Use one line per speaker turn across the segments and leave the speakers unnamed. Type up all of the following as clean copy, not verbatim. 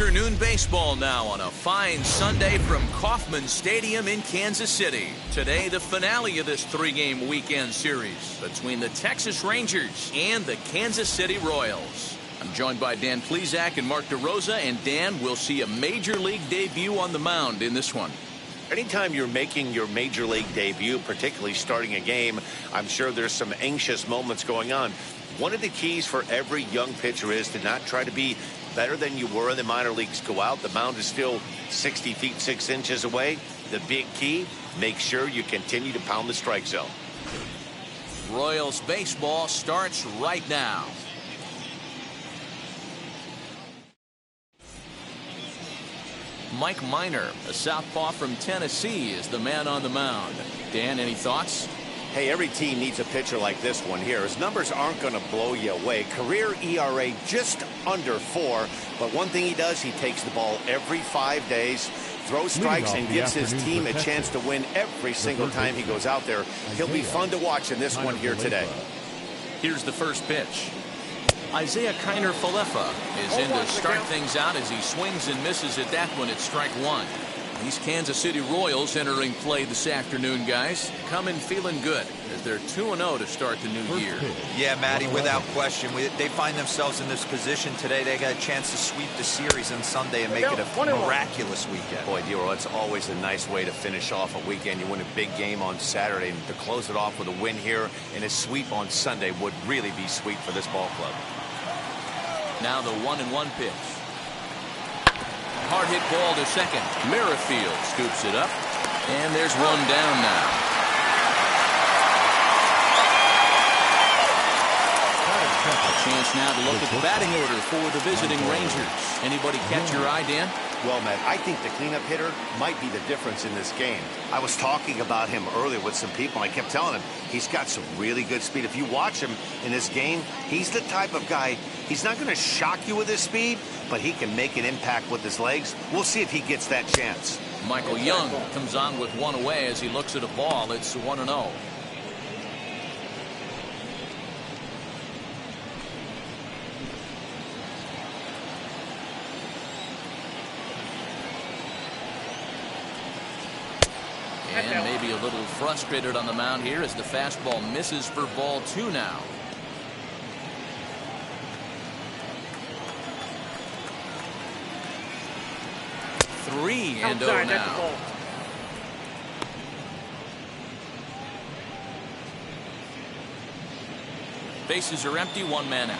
afternoon baseball now on a fine Sunday from Kauffman Stadium in Kansas City. Today, the finale of this three-game weekend series between the Texas Rangers and the Kansas City Royals. I'm joined by Dan Plesac and Mark DeRosa, and Dan, will see a Major League debut on the mound in this one.
Anytime you're making your Major League debut, particularly starting a game, I'm sure there's some anxious moments going on. One of the keys for every young pitcher is to not try to be better than you were in the minor leagues. Go out, the mound is still 60 feet 6 inches away. The big key, make sure you continue to pound the strike zone.
Royals baseball starts right now. Mike Minor, a southpaw from Tennessee, is the man on the mound. Dan, any thoughts?
Hey, every team needs a pitcher like this one here. His numbers aren't going to blow you away. Career ERA just under 4. But one thing he does, he takes the ball every 5 days, throws strikes, and gives his team a chance to win every single time he goes out there. He'll be fun to watch in this one here today.
Here's the first pitch. Isaiah Kiner-Falefa is in to start things out as he swings and misses at that one at strike one. These Kansas City Royals entering play this afternoon, guys, come in feeling good as they're 2-0 to start the new year.
Yeah, Matty, without question. They find themselves in this position today. They got a chance to sweep the series on Sunday and make it a miraculous weekend.
Boy, Dero, it's always a nice way to finish off a weekend. You win a big game on Saturday, and to close it off with a win here and a sweep on Sunday would really be sweet for this ball club.
Now the 1-1 pitch. Hard hit ball to second. Merrifield scoops it up, and there's one down now. A chance now to look at the batting order for the visiting Rangers. Anybody catch your eye, Dan?
Well, Matt, I think the cleanup hitter might be the difference in this game. I was talking about him earlier with some people, and I kept telling him he's got some really good speed. If you watch him in this game, he's the type of guy, he's not going to shock you with his speed, but he can make an impact with his legs. We'll see if he gets that chance.
Michael Young comes on with one away as he looks at a ball. It's 1-0. And maybe a little frustrated on the mound here as the fastball misses for ball 2 now. Three and now. Bases are empty, one man out.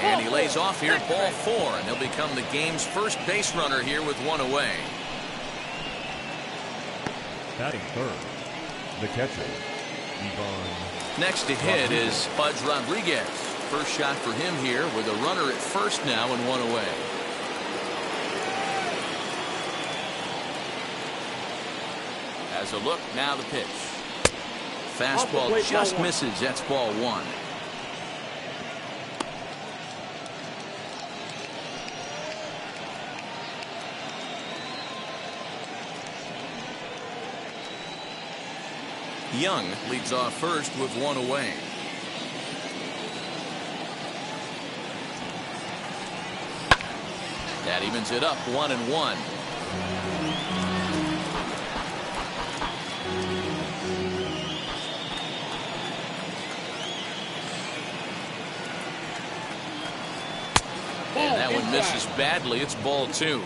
And he lays off here, ball 4, and he'll become the game's first base runner here with one away.
Batting third, the catcher, Ivan.
Next to hit is Pudge Rodriguez. First shot for him here with a runner at first now and one away. As a look, now the pitch. Fastball just misses. That's ball 1. Young leads off first with one away. That evens it up, 1-1. And that one misses badly. It's ball 2.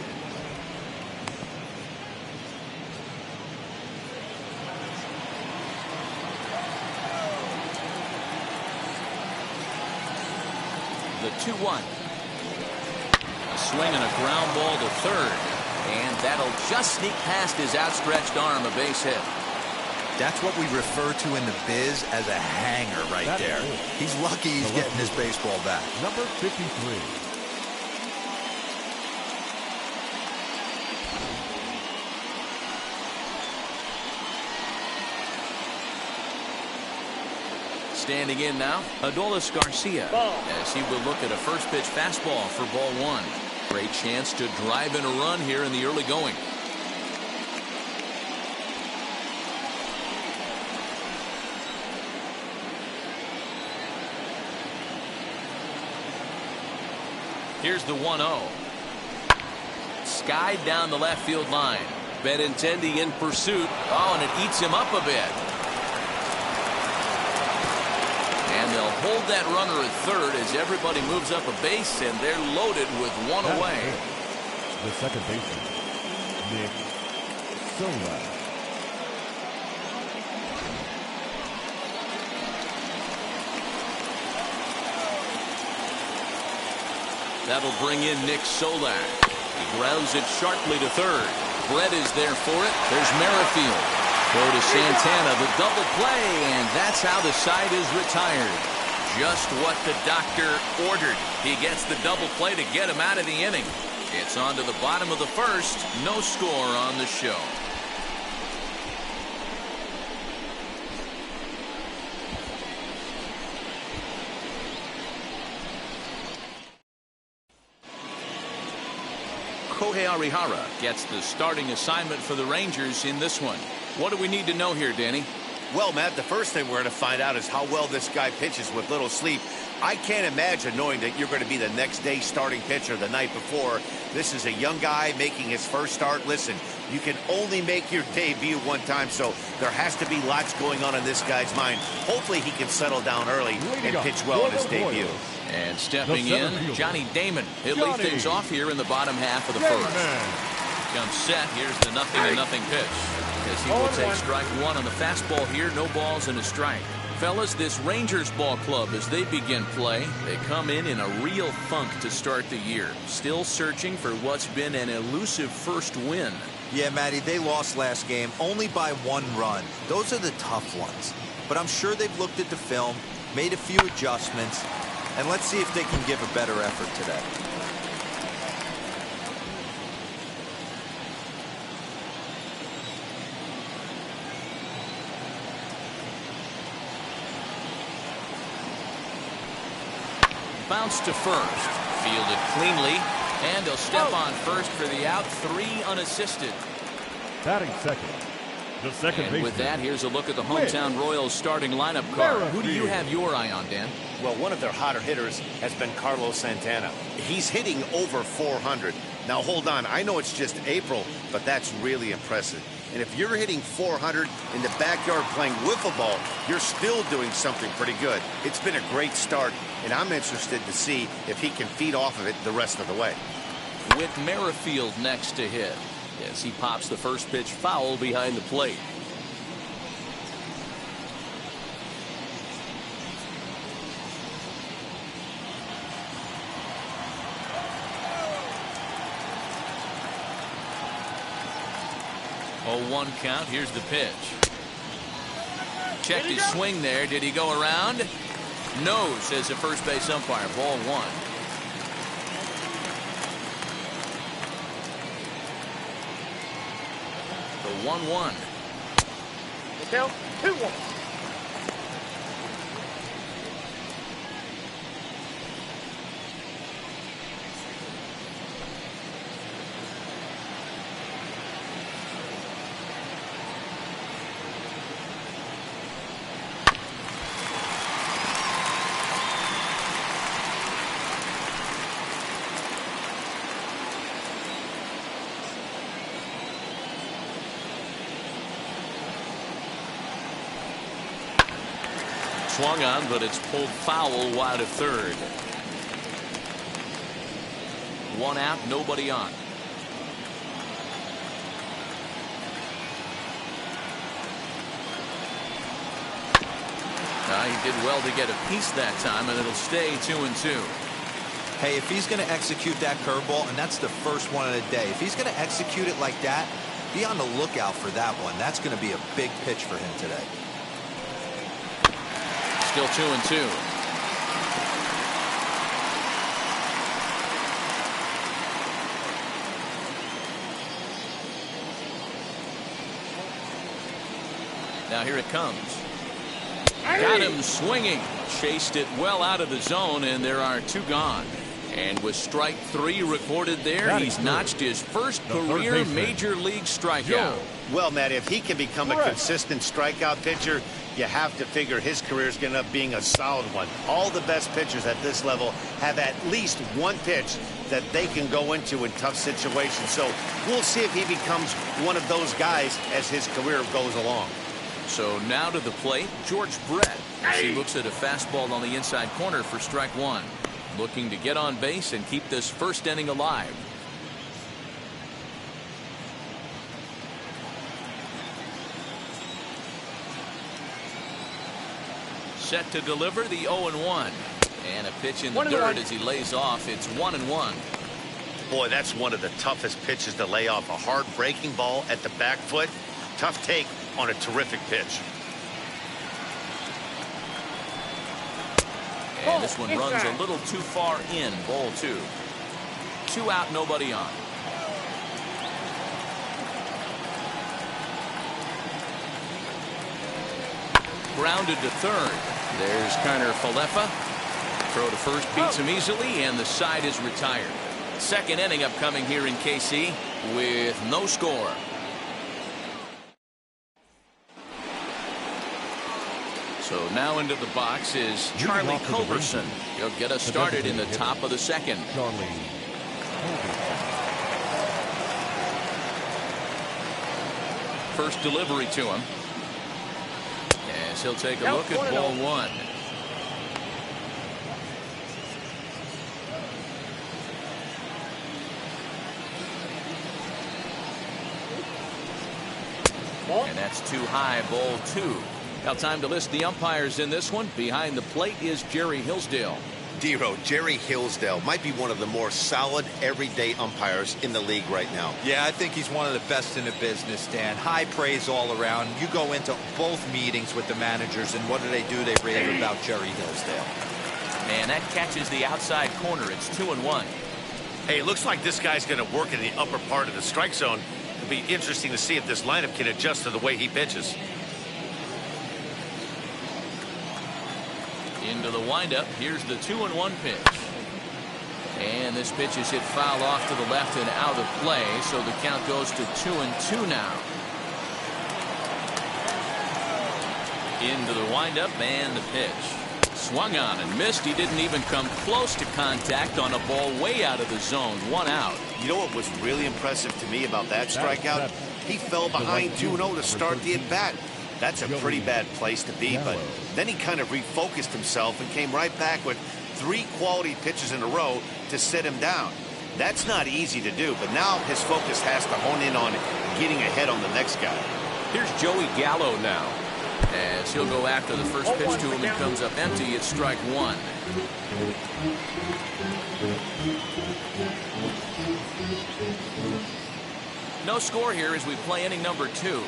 The 2-1. A swing and a ground ball to third. And that'll just sneak past his outstretched arm, a base hit.
That's what we refer to in the biz as a hanger right there. He's lucky he's getting his baseball back.
Number 53.
Standing in now, Adolis Garcia, as he will look at a first pitch fastball for ball 1. Great chance to drive in a run here in the early going. Here's the 1-0. Skied down the left field line. Benintendi in pursuit. Oh, and it eats him up a bit. And they'll hold that runner at third as everybody moves up a base, and they're loaded with one away.
The second baseman, Nick Solak.
That'll bring in Nick Solak. He grounds it sharply to third. Brett is there for it. There's Merrifield. Go to Santana, the double play, and that's how the side is retired. Just what the doctor ordered. He gets the double play to get him out of the inning. It's on to the bottom of the first. No score on the show. Kohei Arihara gets the starting assignment for the Rangers in this one. What do we need to know here, Danny?
Well, Matt, the first thing we're going to find out is how well this guy pitches with little sleep. I can't imagine knowing that you're going to be the next day starting pitcher the night before. This is a young guy making his first start. Listen, you can only make your debut one time, so there has to be lots going on in this guy's mind. Hopefully he can settle down early and pitch well in his debut.
And stepping in, Johnny Damon. He'll lead things off here in the bottom half of the first. Comes set. Here's the 0-0 pitch. As he will take strike one on the fastball here. No balls and a strike. Fellas, this Rangers ball club, as they begin play, they come in a real funk to start the year. Still searching for what's been an elusive first win.
Yeah, Matty, they lost last game only by 1 run. Those are the tough ones. But I'm sure they've looked at the film, made a few adjustments, and let's see if they can give a better effort today.
Bounce to first. Fielded cleanly. And he'll step on first for the out. 3 unassisted.
Batting second, the second baseman.
And with that, here's a look at the hometown Royals starting lineup card. Who do you have your eye on, Dan?
Well, one of their hotter hitters has been Carlos Santana. He's hitting over 400. Now, hold on. I know it's just April, but that's really impressive. And if you're hitting 400 in the backyard playing wiffle ball, you're still doing something pretty good. It's been a great start, and I'm interested to see if he can feed off of it the rest of the way.
With Merrifield next to hit, as he pops the first pitch foul behind the plate. Oh, 1 count. Here's the pitch. Checked his swing there. Did he go around? No, says the first base umpire. Ball 1. The 1-1.
Count 2-1.
Swung on, but it's pulled foul wide of third. 1 out, nobody on. He did well to get a piece that time, and it'll stay 2-2.
Hey, if he's going to execute that curveball, and that's the first one of the day, if he's going to execute it like that, be on the lookout for that one. That's going to be a big pitch for him today.
Still 2-2. Now here it comes. Got him swinging. Chased it well out of the zone, and there are 2 gone. And with strike 3 recorded there, he's notched his first career major league strikeout.
Well, Matt, if he can become a consistent strikeout pitcher, you have to figure his career is going to end up being a solid one. All the best pitchers at this level have at least one pitch that they can go into in tough situations. So we'll see if he becomes one of those guys as his career goes along.
So now to the plate, George Brett. As he looks at a fastball on the inside corner for strike 1. Looking to get on base and keep this first inning alive. Set to deliver the 0-1. And a pitch in the dirt as he lays off. It's 1-1.
Boy, that's one of the toughest pitches to lay off. A hard breaking ball at the back foot. Tough take on a terrific pitch.
And this one runs a little too far in. Ball 2. 2 out, nobody on. Grounded to third. There's Connor Falefa. Throw to first beats him easily, and the side is retired. Second inning upcoming here in KC with no score. So now into the box is Charlie Culberson. He'll get us started in the top of the second. First delivery to him. As he'll take a look at ball 1. And that's too high, ball 2. Now time to list the umpires in this one. Behind the plate is Jerry Hillsdale.
Dero, Jerry Hillsdale might be one of the more solid everyday umpires in the league right now.
Yeah, I think he's one of the best in the business, Dan. High praise all around. You go into both meetings with the managers, and what do? They rave about Jerry Hillsdale.
And that catches the outside corner. It's 2-1.
Hey, it looks like this guy's going to work in the upper part of the strike zone. It'll be interesting to see if this lineup can adjust to the way he pitches.
Into the windup. Here's the 2-1 pitch. And this pitch is hit foul off to the left and out of play. So the count goes to 2-2 now. Into the windup and the pitch. Swung on and missed. He didn't even come close to contact on a ball way out of the zone. 1 out.
You know what was really impressive to me about that strikeout? He fell behind 2-0 to start the at-bat. That's a pretty bad place to be, but then he kind of refocused himself and came right back with 3 quality pitches in a row to sit him down. That's not easy to do, but now his focus has to hone in on getting ahead on the next guy.
Here's Joey Gallo now. As he'll go after the first pitch to him and comes up empty. It's strike 1. No score here as we play inning number 2.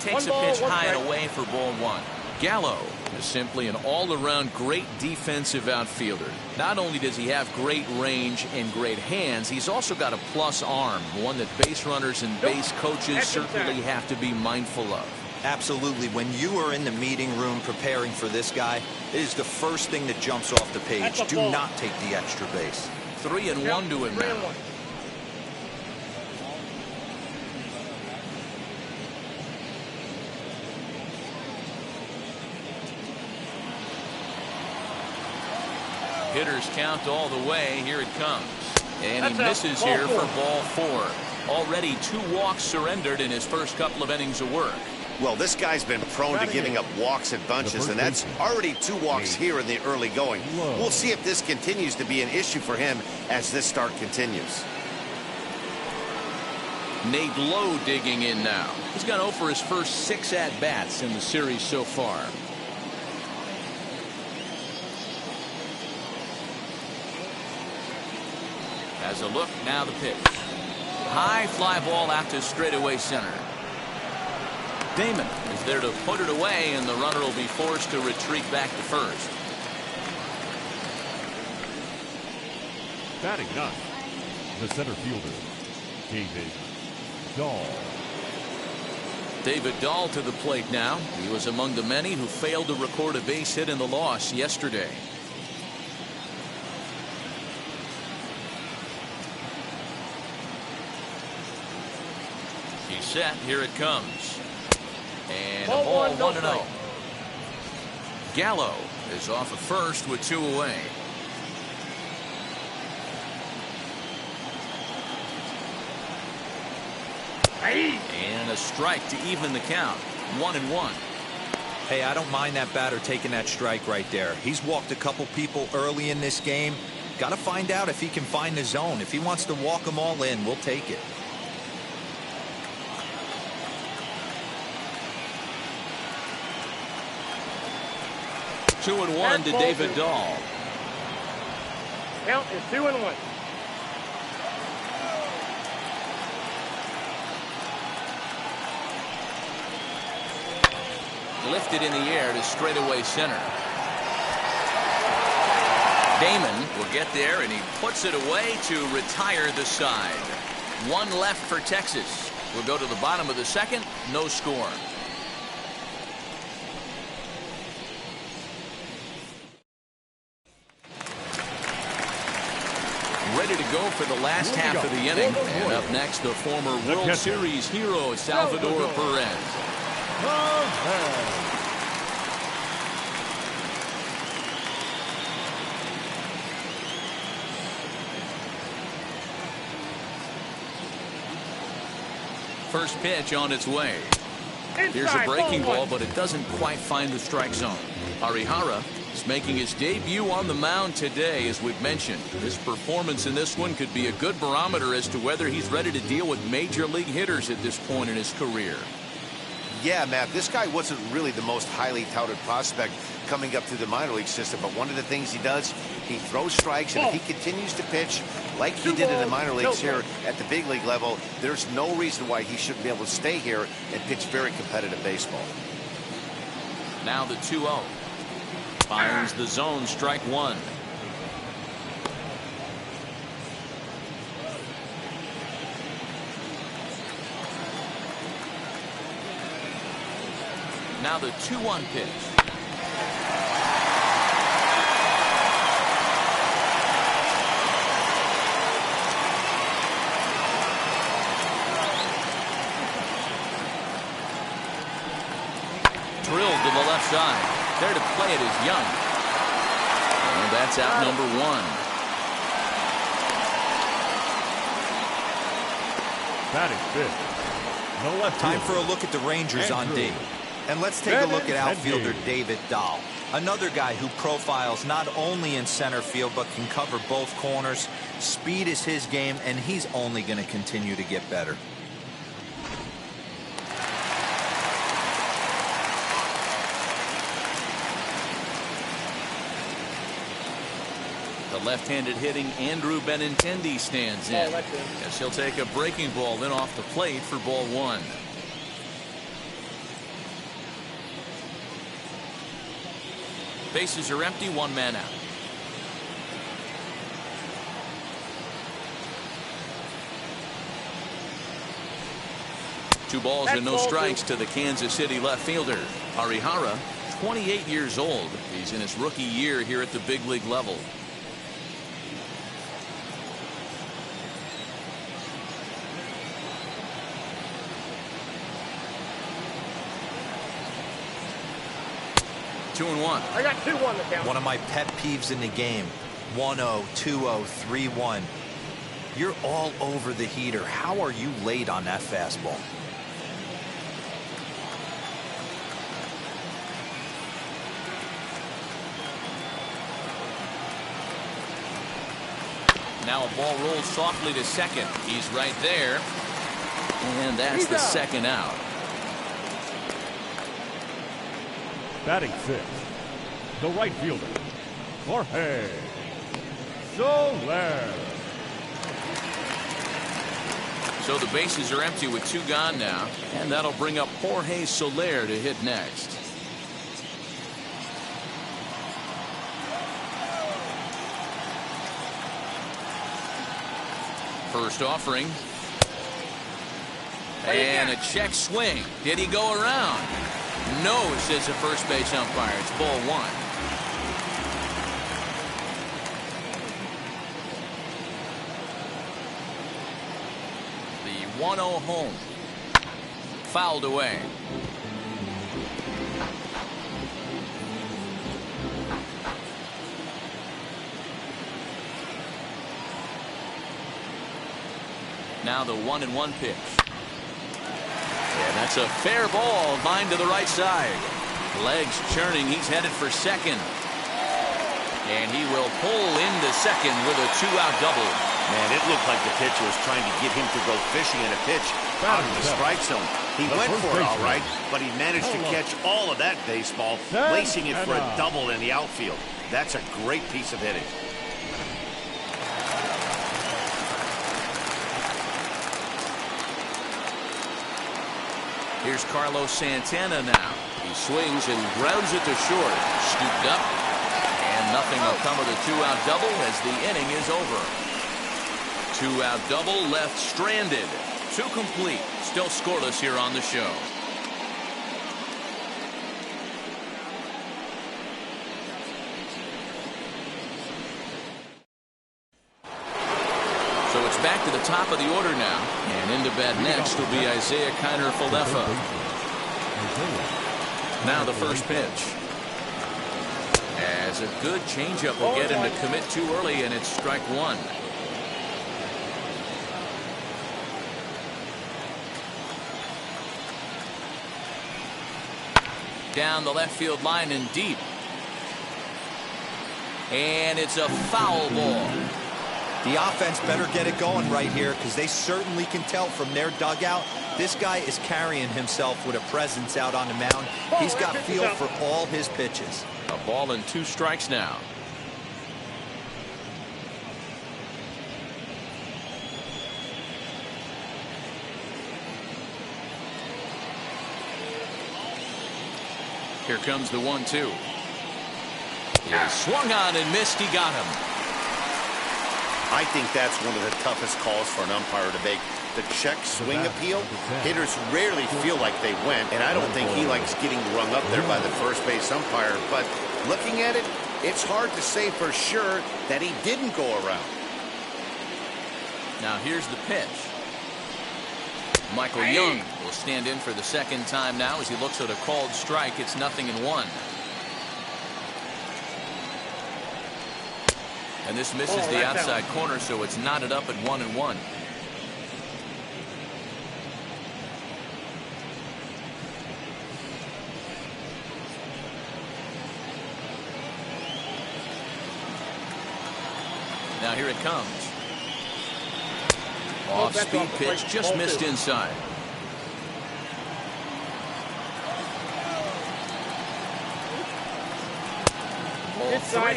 Takes a pitch high and away for ball 1. Gallo is simply an all-around great defensive outfielder. Not only does he have great range and great hands, he's also got a plus arm, one that base runners and base coaches certainly have to be mindful of.
Absolutely. When you are in the meeting room preparing for this guy, it is the first thing that jumps off the page. Do not take the extra base.
3-1 to him now. Hitters count all the way. Here it comes. And he misses here for ball 4. Already 2 walks surrendered in his first couple of innings of work.
Well, this guy's been prone to giving up walks in bunches, and that's already 2 walks here in the early going. We'll see if this continues to be an issue for him as this start continues.
Nate Lowe digging in now. He's gone 0 for his first 6 at-bats in the series so far. Has a look, now the pitch. High fly ball out to straightaway center. Damon is there to put it away, and the runner will be forced to retreat back to first.
Batting 9, the center fielder, David Dahl.
David Dahl to the plate now. He was among the many who failed to record a base hit in the loss yesterday. He's set. Here it comes. And a ball 1-0. Gallo is off at first with 2 away. And a strike to even the count. 1-1.
Hey, I don't mind that batter taking that strike right there. He's walked a couple people early in this game. Got to find out if he can find the zone. If he wants to walk them all in, we'll take it.
Two and one to David Dahl.
Count is 2-1.
Lifted in the air to straightaway center. Damon will get there, and he puts it away to retire the side. One left for Texas. We'll go to the bottom of the second. No score. Ready to go for the last half of the inning. And up next, the former World Series hero, Salvador Perez. First pitch on its way. Here's a breaking ball, but it doesn't quite find the strike zone. Arihara is making his debut on the mound today, as we've mentioned. His performance in this one could be a good barometer as to whether he's ready to deal with major league hitters at this point in his career.
Yeah, Matt, this guy wasn't really the most highly touted prospect coming up through the minor league system, but one of the things he does, he throws strikes, and if he continues to pitch like he did in the minor leagues here at the big league level, there's no reason why he shouldn't be able to stay here and pitch very competitive baseball.
Now the 2-0. Finds the zone, strike one. Now the 2-1 pitch. Drilled to the left side. There to play it is Young. And that's out number one.
Batting fifth. No left.
Time for a look at the Rangers on D. And let's take a look at outfielder David Dahl. Another guy who profiles not only in center field but can cover both corners. Speed is his game, and he's only going to continue to get better.
The left-handed hitting Andrew Benintendi stands in. Guess he'll take a breaking ball then off the plate for ball one. Bases are empty, one man out. Two balls and no strikes to the Kansas City left fielder. Arihara, 28 years old. He's in his rookie year here at the big league level. Two and one.
I got 2-1 to count.
One of my pet peeves in the game. 1-0, 2-0, 3-1. You're all over the heater. How are you late on that fastball?
Now a ball rolls softly to second. He's right there. And that's the second out.
Batting fifth. The right fielder, Jorge Soler.
So the bases are empty with two gone now, and that'll bring up Jorge Soler to hit next. First offering. And a check swing. Did he go around? No, says the first base umpire. It's ball one. The 1-0 home. Fouled away. Now the 1-1 pitch. And that's a fair ball, line to the right side. Legs churning, he's headed for second. And he will pull into second with a 2-out double.
Man, it looked like the pitcher was trying to get him to go fishing in a pitch out of the strike zone. He went for it all right, but he managed to catch all of that baseball, placing it for a double in the outfield. That's a great piece of hitting.
Here's Carlos Santana now. He swings and grounds it to short. Scooped up. And nothing will come of the 2-out double as the inning is over. 2-out double left stranded. 2 complete. Still scoreless here on the show. So it's back to the top of the order now. And into bat next will be Isaiah Kiner-Falefa. Now the first pitch. As a good changeup will get him to commit too early, and it's strike one. Down the left field line and deep. And it's a foul ball.
The offense better get it going right here, because they certainly can tell from their dugout this guy is carrying himself with a presence out on the mound. He's got feel for all his pitches.
A ball and 2 strikes now. Here comes the 1-2. He swung on and missed. He got him.
I think that's one of the toughest calls for an umpire to make. The check swing appeal, hitters rarely feel like they went, and I don't think he likes getting rung up there by the first base umpire. But looking at it, it's hard to say for sure that he didn't go around.
Now here's the pitch. Michael Young will stand in for the second time now as he looks at a called strike. It's 0-1. And this misses the outside corner, so it's knotted up at 1-1. Now here it comes. Off-speed pitch, just missed inside.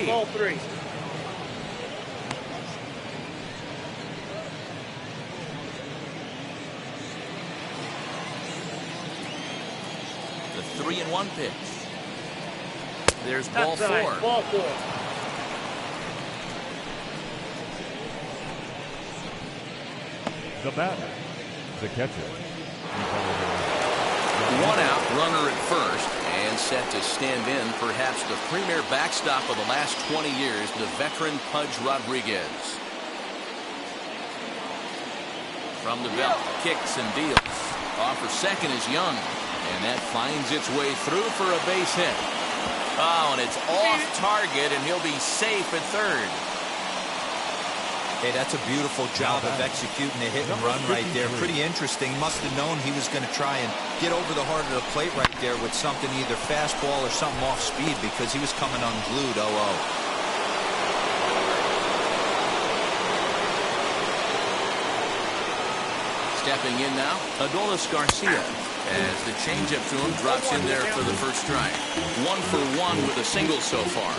Ball 3.
The 3-1 pitch. There's ball 4.
Ball 4.
The batter, the catcher.
1 out, runner at first, and set to stand in perhaps the premier backstop of the last 20 years, the veteran Pudge Rodriguez. From the belt, kicks and deals. Off for second is Young, and that finds its way through for a base hit. Oh, and it's off target, and he'll be safe at third.
Hey, that's a beautiful job of executing a hit and run right there. Pretty interesting. Must have known he was going to try and get over the heart of the plate right there with something, either fastball or something off speed, because he was coming unglued. 0-0.
Stepping in now, Adolis Garcia, as the changeup to him drops in there for the first strike. 1 for 1 with a single so far.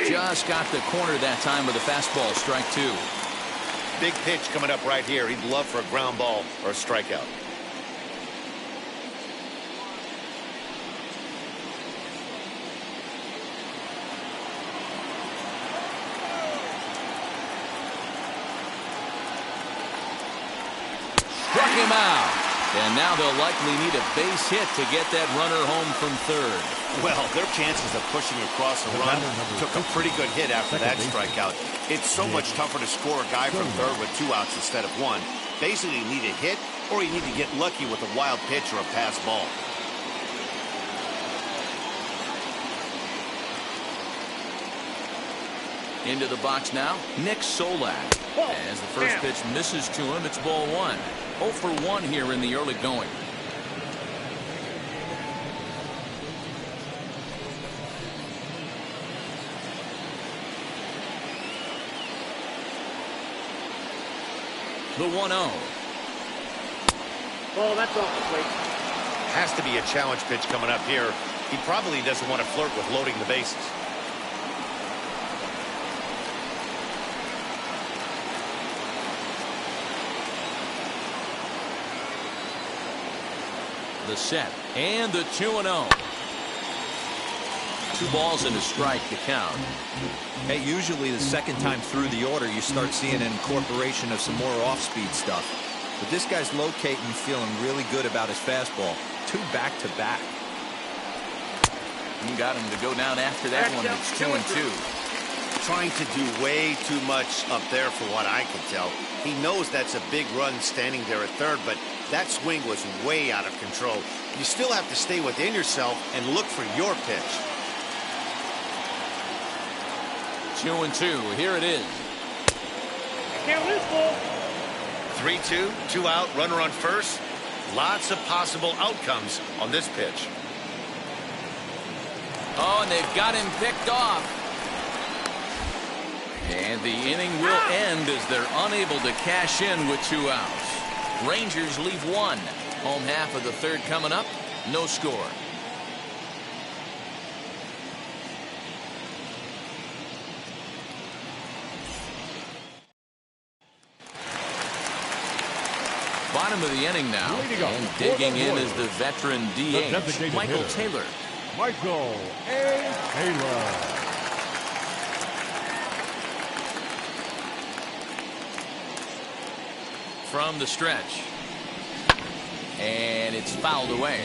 Just got the corner that time with a fastball, strike 2.
Big pitch coming up right here. He'd love for a ground ball or a strikeout.
him out. And now they'll likely need a base hit to get that runner home from third.
Well, their chances of pushing across a run took a pretty good hit after that strikeout. It's so much tougher to score a guy from third with 2 outs instead of 1. Basically, you need a hit or you need to get lucky with a wild pitch or a pass ball.
Into the box now, Nick Solak. As the first pitch misses to him, it's ball 1. 0 for 1 here in the early going. The 1-0.
Oh, that's off the plate.
Has to be a challenge pitch coming up here. He probably doesn't want to flirt with loading the bases.
The set and the 2-0. 2 balls and a strike to count.
Hey, usually the second time through the order you start seeing an incorporation of some more off-speed stuff. But this guy's locating, feeling really good about his fastball. 2 back-to-back.
You got him to go down after that one. It's 2-2.
Trying to do way too much up there for what I can tell. He knows that's a big run standing there at third, but that swing was way out of control. You still have to stay within yourself and look for your pitch.
2-2. Here it is.
Can't lose, ball.
3-2, 2 out, runner on first. Lots of possible outcomes on this pitch.
Oh, and they've got him picked off. And the inning will end as they're unable to cash in with 2 outs. Rangers leave 1. Home half of the third coming up. No score. Bottom of the inning now. And digging in is the veteran DH, Michael Taylor.
Michael A. Taylor.
From the stretch. And it's fouled away.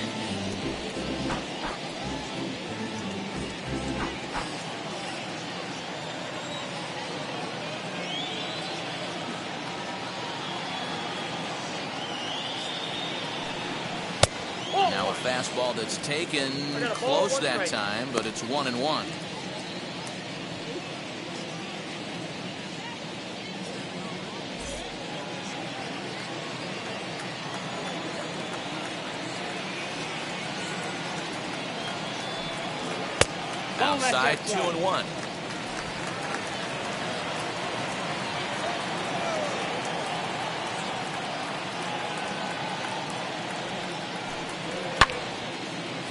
Now a fastball that's taken close that time, but it's 1-1. Outside, 2-1.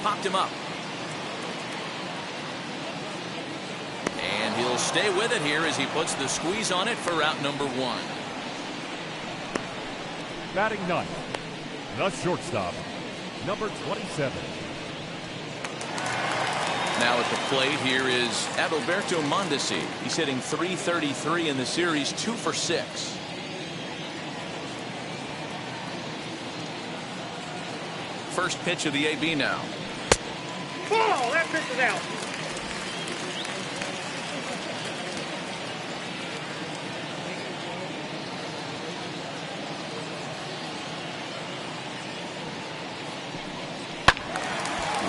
Popped him up. And he'll stay with it here as he puts the squeeze on it for out number 1.
Batting ninth, the shortstop, number 27.
Now at the plate here is Adalberto Mondesi. He's hitting .333 in the series, 2 for 6. First pitch of the AB now.
Ball! That pitch is out.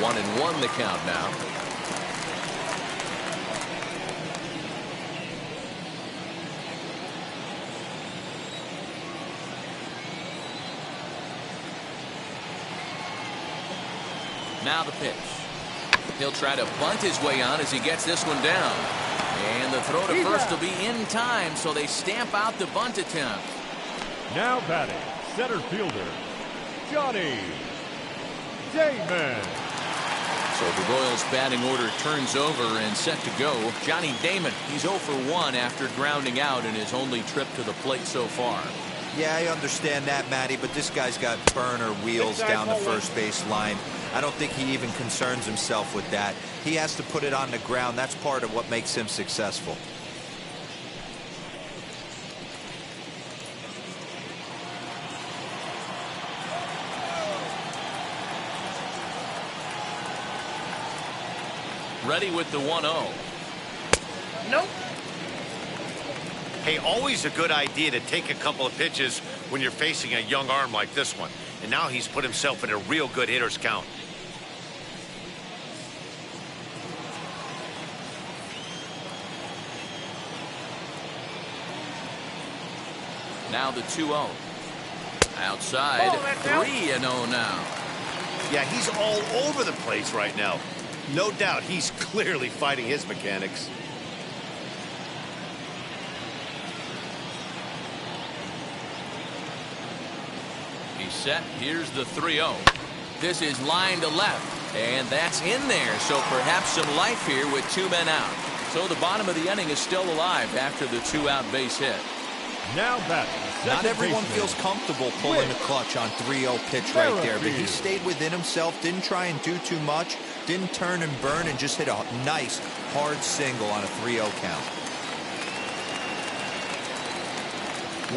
One and one the count now. Now the pitch. He'll try to bunt his way on as he gets this one down. And the throw to first will be in time, so they stamp out the bunt attempt.
Now batting, center fielder, Johnny Damon.
So the Royals batting order turns over and set to go. Johnny Damon, he's 0 for 1 after grounding out in his only trip to the plate so far.
Yeah, I understand that, Matty, but this guy's got burner wheels down the first base line. I don't think he even concerns himself with that. He has to put it on the ground. That's part of what makes him successful.
Ready with the 1-0.
Nope.
Hey, always a good idea to take a couple of pitches when you're facing a young arm like this one. And now he's put himself in a real good hitter's count.
Now the 2-0. Outside, 3-0 now.
Yeah, he's all over the place right now. No doubt he's clearly fighting his mechanics.
He's set. Here's the 3-0. This is line to left, and that's in there. So perhaps some life here with 2 men out. So the bottom of the inning is still alive after the 2-out base hit.
Now batting.
Not everyone feels comfortable pulling the clutch on 3-0 pitch right there, but he stayed within himself, didn't try and do too much, didn't turn and burn, and just hit a nice, hard single on a 3-0 count.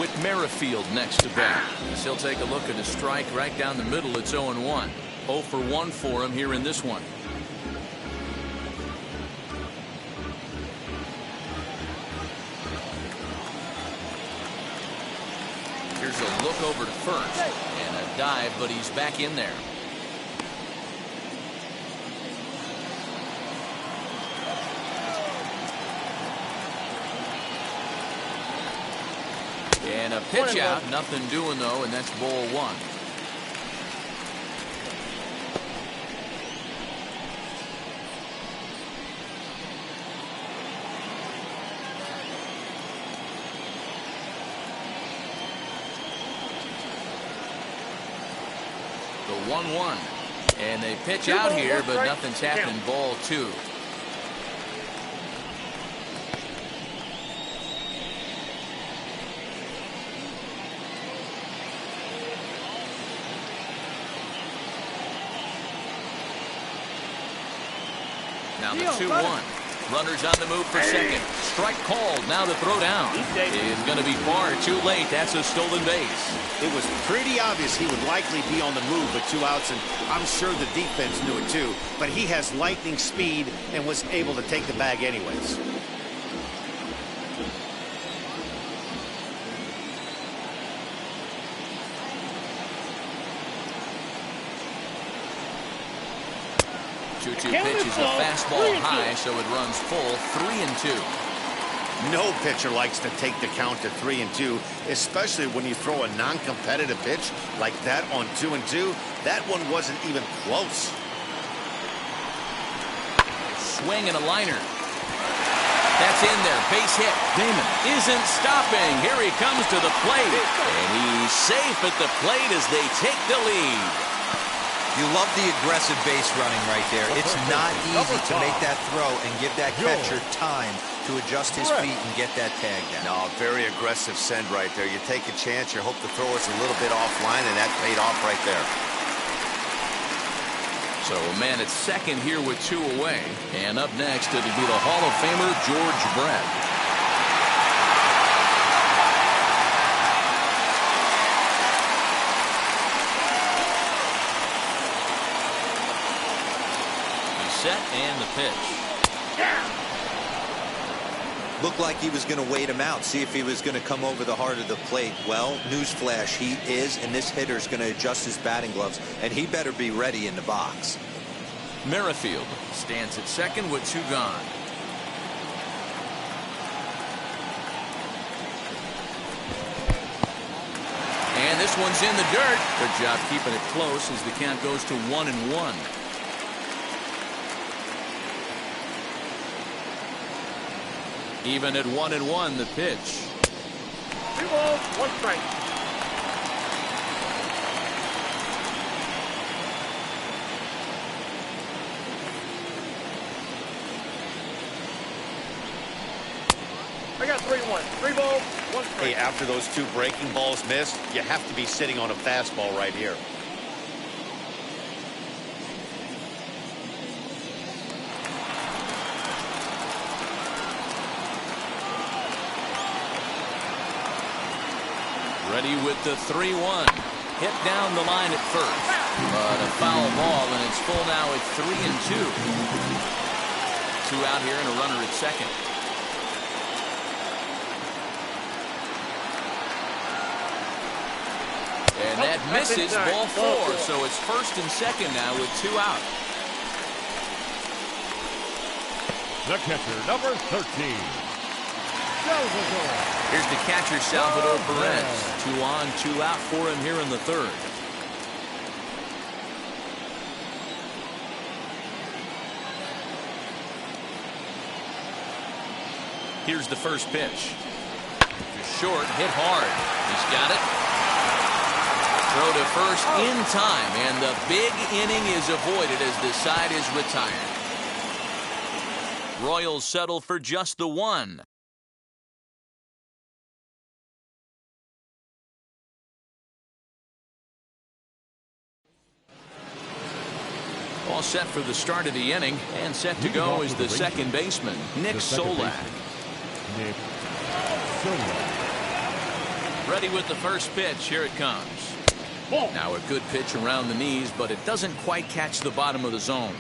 With Merrifield next to bat. He'll take a look at a strike right down the middle. It's 0-1. 0 for 1 for him here in this one. Here's a look over to first and a dive, but he's back in there. And a pitch out, nothing doing though, and that's ball 1. The 1-1, and they pitch out here, but nothing's happening. Ball 2. Now the 2-1. Runners on the move for second. Strike called. Now the throw down is going to be far too late. That's a stolen base.
It was pretty obvious he would likely be on the move with 2 outs, and I'm sure the defense knew it too. But he has lightning speed and was able to take the bag anyways.
Two pitches, a fastball high, so it runs full. 3-2.
No pitcher likes to take the count to 3-2, especially when you throw a non-competitive pitch like that on 2-2. That one wasn't even close.
Swing and a liner. That's in there. Base hit. Damon isn't stopping. Here he comes to the plate, and he's safe at the plate as they take the lead.
You love the aggressive base running right there. It's not easy to make that throw and give that catcher time to adjust his feet and get that tag down.
No, very aggressive send right there. You take a chance, you hope the throw is a little bit offline, and that paid off right there.
So a man at second here with 2 away. And up next, it'll be the Hall of Famer George Brett. Set and the pitch.
Looked like he was going to wait him out, see if he was going to come over the heart of the plate. Well, newsflash, he is, and this hitter's going to adjust his batting gloves, and he better be ready in the box.
Merrifield stands at second with 2 gone. And this one's in the dirt. Good job keeping it close as the count goes to 1-1. Even at 1-1, the pitch.
2 balls, 1 strike. I got 3-1. 3 balls, 1 strike.
Hey, after those 2 breaking balls missed, you have to be sitting on a fastball right here.
Ready with the 3-1. Hit down the line at first. But a foul ball, and it's full now at 3-2. 2 out here and a runner at second. And that misses, ball 4. So it's first and second now with 2 out.
The catcher, number 13. Salvador.
Here's the catcher, Salvador Perez. 2 on, 2 out for him here in the third. Here's the first pitch. Just short, hit hard. He's got it. Throw to first in time, and the big inning is avoided as the side is retired. Royals settle for just the 1. All set for the start of the inning, and set to go is the second baseman, Nick Solak. Ready with the first pitch. Here it comes. Now a good pitch around the knees, but it doesn't quite catch the bottom of the zone.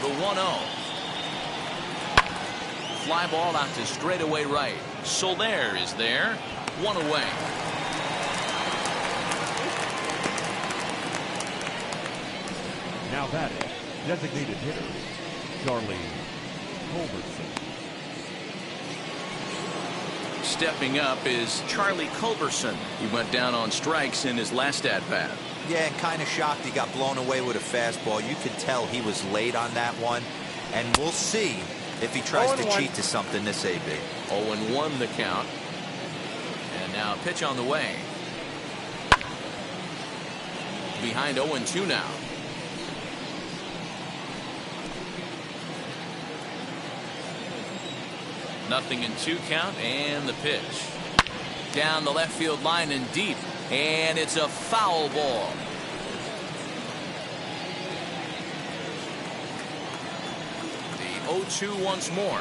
The 1-0. Fly ball out to straightaway right. Soler is there. 1 away.
Now batting, designated hitter, Charlie Culberson.
Stepping up is Charlie Culberson. He went down on strikes in his last at-bat.
Yeah, and kind of shocked he got blown away with a fastball. You could tell he was late on that one. And we'll see if he tries to cheat to something this AB.
0-1 the count. And now a pitch on the way. Behind 0-2 now. Nothing in 2 count, and the pitch. Down the left field line and deep. And it's a foul ball. The 0-2 once more.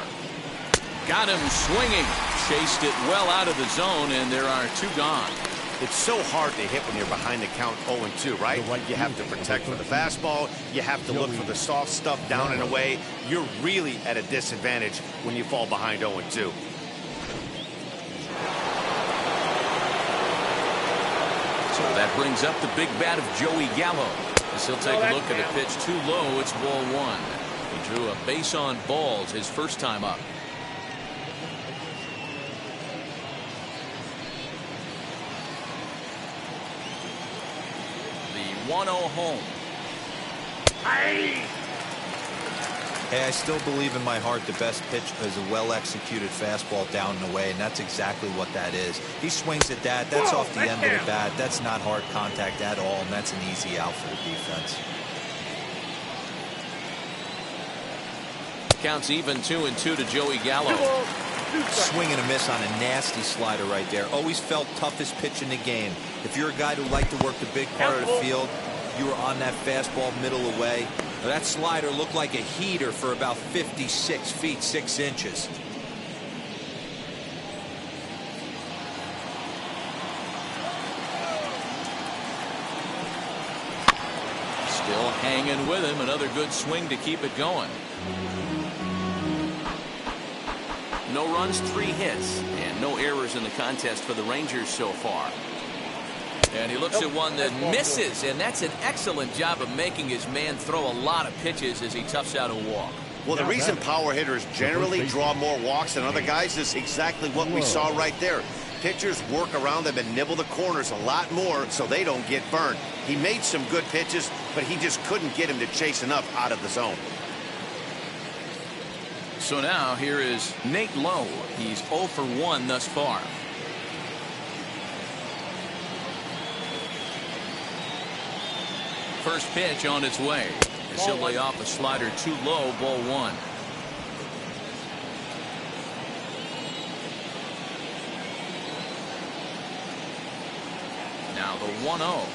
Got him swinging. Chased it well out of the zone, and there are 2 gone.
It's so hard to hit when you're behind the count 0-2, right? You have to protect for the fastball. You have to look for the soft stuff down and away. You're really at a disadvantage when you fall behind 0-2.
So that brings up the big bat of Joey Gallo. As he'll take a look at a pitch too low. It's ball 1. He drew a base on balls his first time up. The 1-0 home.
Hey, I still believe in my heart the best pitch is a well-executed fastball down and away, and that's exactly what that is. He swings at that. That's off the end of the bat. That's not hard contact at all, and that's an easy out for the defense.
Counts even 2-2 to Joey Gallo.
Swing and a miss on a nasty slider right there. Always felt toughest pitch in the game. If you're a guy who liked to work the big part of the field, you were on that fastball middle away. That slider looked like a heater for about 56 feet 6 inches.
Still hanging with him. Another good swing to keep it going. No runs, 3 hits, and no errors in the contest for the Rangers so far. And he looks at one that misses, and that's an excellent job of making his man throw a lot of pitches as he toughs out a walk.
Well, the reason power hitters generally draw more walks than other guys is exactly what we saw right there. Pitchers work around them and nibble the corners a lot more so they don't get burned. He made some good pitches, but he just couldn't get him to chase enough out of the zone.
So now here is Nate Lowe. He's 0 for 1 thus far. First pitch on its way. As he'll lay off a slider too low, ball 1. Now the 1-0.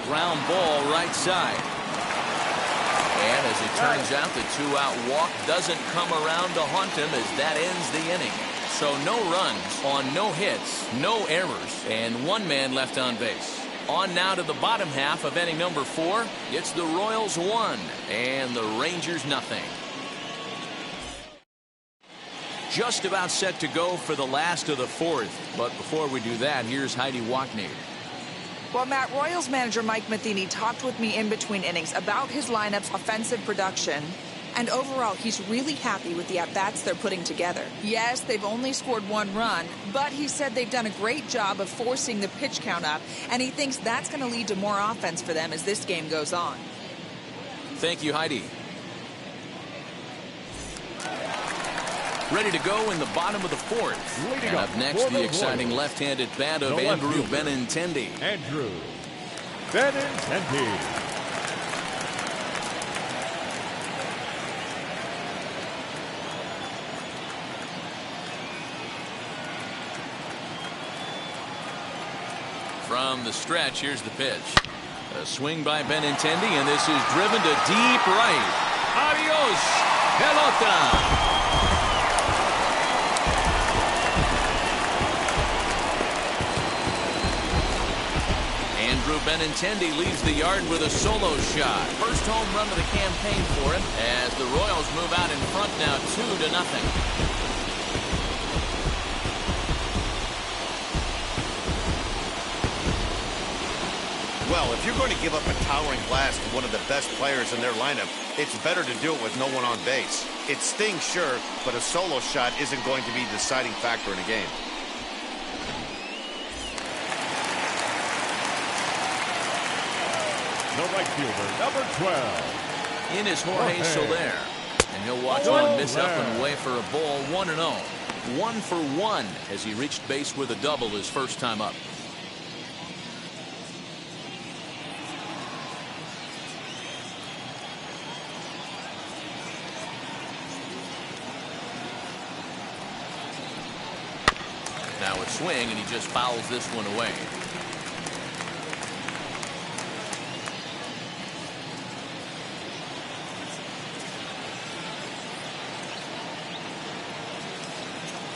Ground ball right side. And as it turns out, the 2-out walk doesn't come around to haunt him as that ends the inning. So no runs on no hits, no errors, and 1 man left on base. On now to the bottom half of inning number 4. It's the Royals 1 and the Rangers nothing. Just about set to go for the last of the 4th. But before we do that, here's Heidi Wackney.
Well, Matt, Royals manager Mike Matheny talked with me in between innings about his lineup's offensive production. And overall, he's really happy with the at-bats they're putting together. Yes, they've only scored 1 run, but he said they've done a great job of forcing the pitch count up, and he thinks that's going to lead to more offense for them as this game goes on.
Thank you, Heidi. Ready to go in the bottom of the 4th. And up next, the exciting left-handed bat of Andrew Benintendi.
Andrew Benintendi.
From the stretch, here's the pitch. A swing by Benintendi, and this is driven to deep right. Adios, pelota. Andrew Benintendi leaves the yard with a solo shot. First home run of the campaign for him as the Royals move out in front now 2-0.
Well, if you're going to give up a towering blast to one of the best players in their lineup, it's better to do it with no one on base. It stings, sure, but a solo shot isn't going to be the deciding factor in a game.
The right fielder, number 12.
In is Jorge Soler. And he'll watch one miss up and away for a ball. 1-0. 1 for 1 as he reached base with a double his first time up. Now a swing, and he just fouls this one away.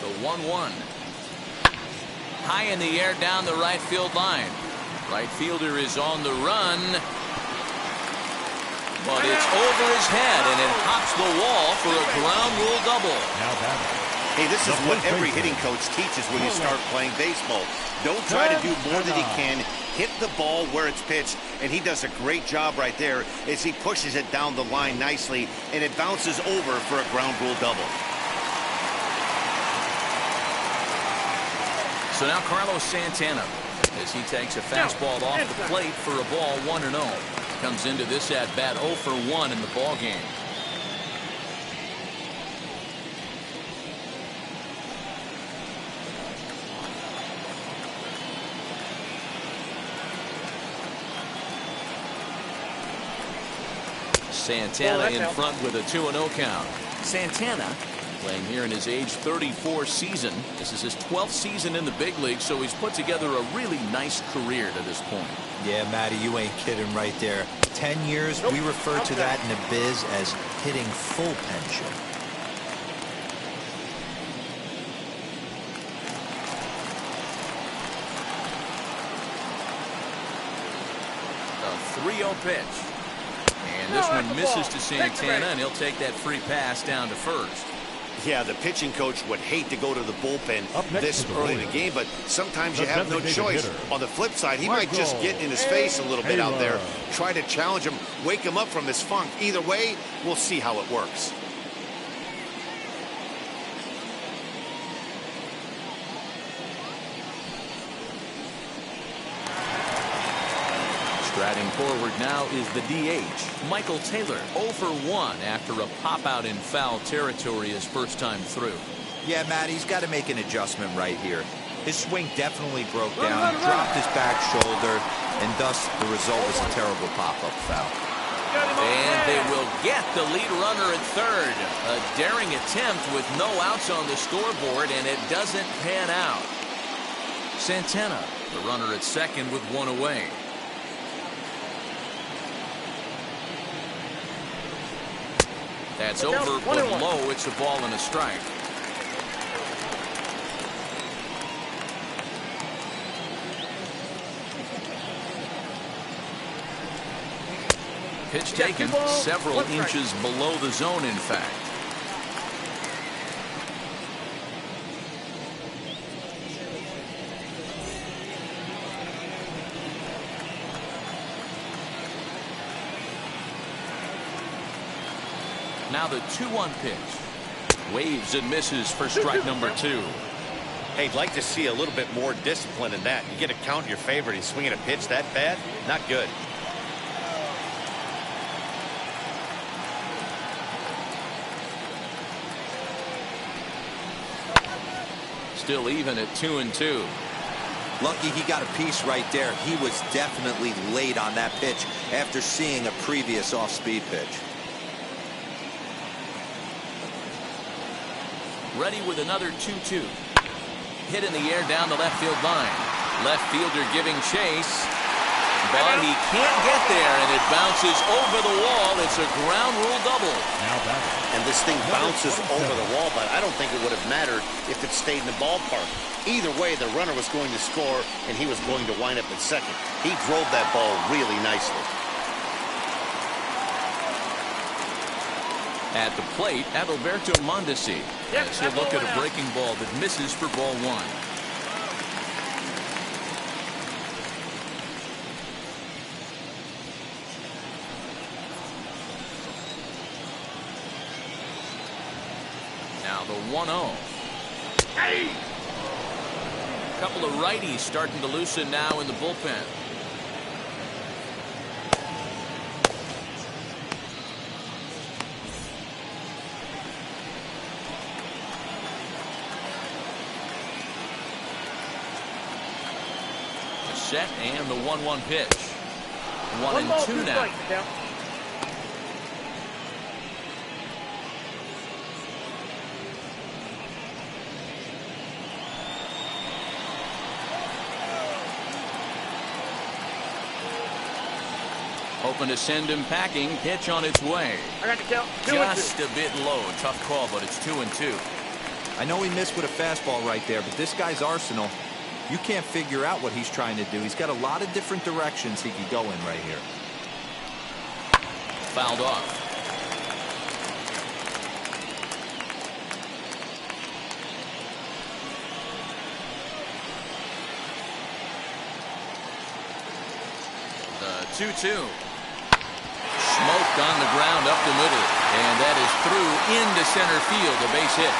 The 1-1. High in the air down the right field line. Right fielder is on the run. But it's over his head, and it hops the wall for a ground rule double.
Now batting.
Hey, this is what every hitting coach teaches when you start playing baseball. Don't try to do more than you can. Hit the ball where it's pitched, and he does a great job right there as he pushes it down the line nicely, and it bounces over for a ground rule double.
So now Carlos Santana, as he takes a fastball off the plate for a ball 1-0. Comes into this at bat 0 for 1 in the ball game. Santana in front with a 2-0 count. Santana playing here in his age 34 season. This is his 12th season in the big league, so he's put together a really nice career to this point.
Yeah, Matty, you ain't kidding right there. 10 years, we refer to that in the biz as hitting full pension.
A 3-0 pitch. And this one misses to Santana, and he'll take that free pass down to first.
Yeah, the pitching coach would hate to go to the bullpen this early in the game, but sometimes you have no choice. On the flip side, he might just get in his face a little bit out there, try to challenge him, wake him up from his funk. Either way, we'll see how it works.
Striding forward now is the DH, Michael Taylor, 0 for 1 after a pop-out in foul territory his first time through.
Yeah, Matt, he's got to make an adjustment right here. His swing definitely broke down, dropped his back shoulder, and thus the result was a terrible pop-up foul.
And they will get the lead runner at third. A daring attempt with no outs on the scoreboard, and it doesn't pan out. Santana, the runner at second with one away. That's over, but low. It's a ball and a strike. Pitch taken several inches below the zone, in fact. Now the 2-1 pitch. Waves and misses for strike number 2.
Hey, I'd like to see a little bit more discipline in that. You get a count in your favor and swinging a pitch that bad? Not good.
Still even at 2-2.
Lucky he got a piece right there. He was definitely late on that pitch after seeing a previous off-speed pitch.
Ready with another 2-2. Hit in the air down the left field line. Left fielder giving chase. But he can't get there, and it bounces over the wall. It's a ground rule double.
Now back.
And this thing bounces over the wall, but I don't think it would have mattered if it stayed in the ballpark. Either way, the runner was going to score, and he was going to wind up at second. He drove that ball really nicely.
At the plate, Adalberto Mondesi. As he'll look at a breaking ball that misses for ball 1. Now the 1-0. Hey! A couple of righties starting to loosen now in the bullpen. Set and the 1-1 pitch. 1-2 now. Hoping to send him packing. Pitch on its way.
I got to count.
Just a bit low. Tough call, but it's 2-2.
I know he missed with a fastball right there, but this guy's arsenal, you can't figure out what he's trying to do. He's got a lot of different directions he could go in right here.
Fouled off. The 2-2. Smoked on the ground up the middle. And that is through into center field. A base hit.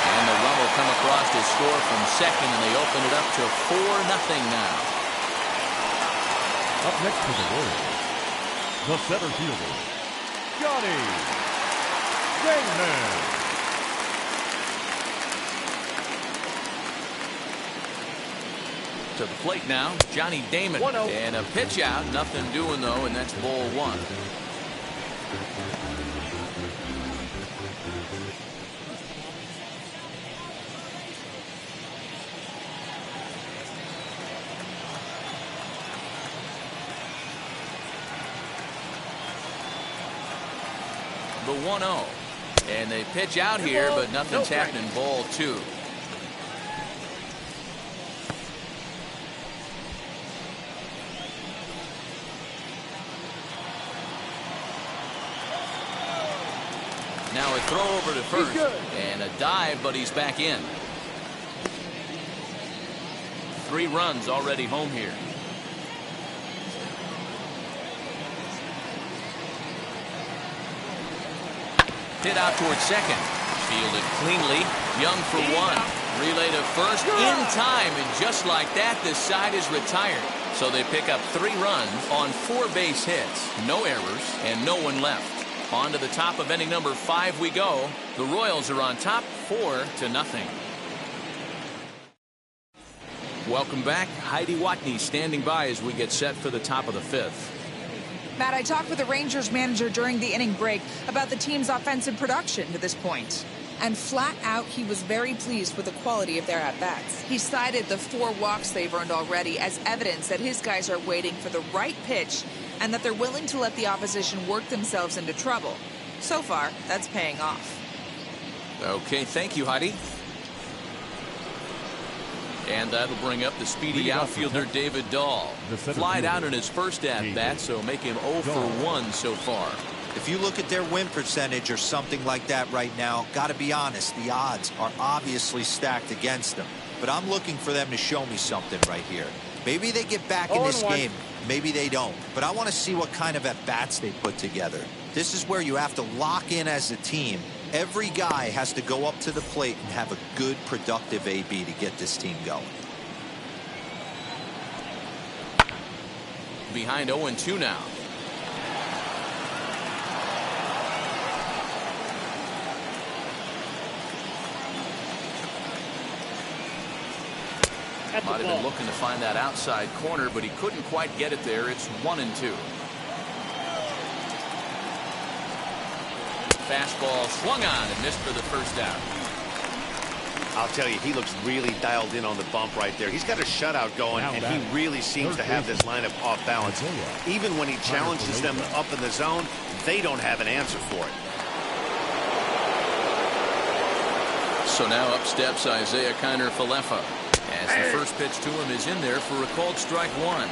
And the run will come across to score from second, and they open it up to 4-0 now.
Up next to the Royals, the center fielder, Johnny Damon.
To the plate now, Johnny Damon. And a pitch out, nothing doing though, and that's ball 1. The 1-0. And they pitch out here, but nothing's happening. Ball 2. Now a throw over to first. And a dive, but he's back in. 3 runs already home here. Hit out towards second. Fielded cleanly. Young for 1. Relay to first in time. And just like that, the side is retired. So they pick up 3 runs on 4 base hits. No errors and no one left. On to the top of inning number 5 we go. The Royals are on top 4-0. Welcome back. Heidi Watney standing by as we get set for the top of the 5th.
Matt, I talked with the Rangers manager during the inning break about the team's offensive production to this point. And flat out, he was very pleased with the quality of their at-bats. He cited the 4 walks they've earned already as evidence that his guys are waiting for the right pitch and that they're willing to let the opposition work themselves into trouble. So far, that's paying off.
Okay, thank you, Heidi. And that'll bring up the speedy outfielder David Dahl. Flied out in his first at-bat, so make him 0 for 1 so far.
If you look at their win percentage or something like that right now, got to be honest, the odds are obviously stacked against them. But I'm looking for them to show me something right here. Maybe they get back in this game. Maybe they don't. But I want to see what kind of at-bats they put together. This is where you have to lock in as a team. Every guy has to go up to the plate and have a good, productive AB to get this team going.
Behind 0-2 now. Might have been looking to find that outside corner, but he couldn't quite get it there. It's 1-2. Fastball swung on and missed for the first out.
I'll tell you, he looks really dialed in on the bump right there. He's got a shutout going, and he really seems to have this lineup off balance. Even when he challenges them up in the zone, they don't have an answer for it.
So now up steps Isaiah Kiner-Falefa. As the first pitch to him is in there for a called strike 1.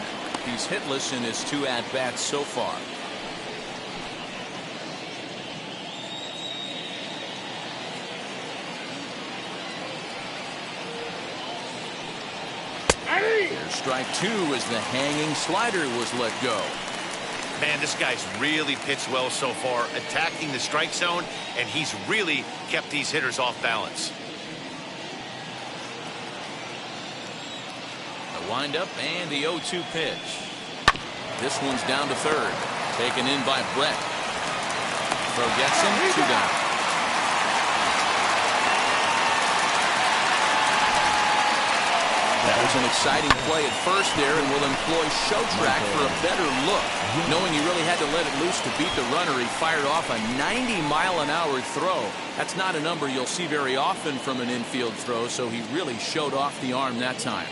He's hitless in his 2 at-bats so far. There's strike 2 as the hanging slider was let go.
Man, this guy's really pitched well so far, attacking the strike zone, and he's really kept these hitters off balance.
The windup and the 0-2 pitch. This one's down to third. Taken in by Brett. Throw gets him, 2 down. That was an exciting play at first there, and will employ Showtrack for a better look. Knowing he really had to let it loose to beat the runner, he fired off a 90-mile-an-hour throw. That's not a number you'll see very often from an infield throw, so he really showed off the arm that time.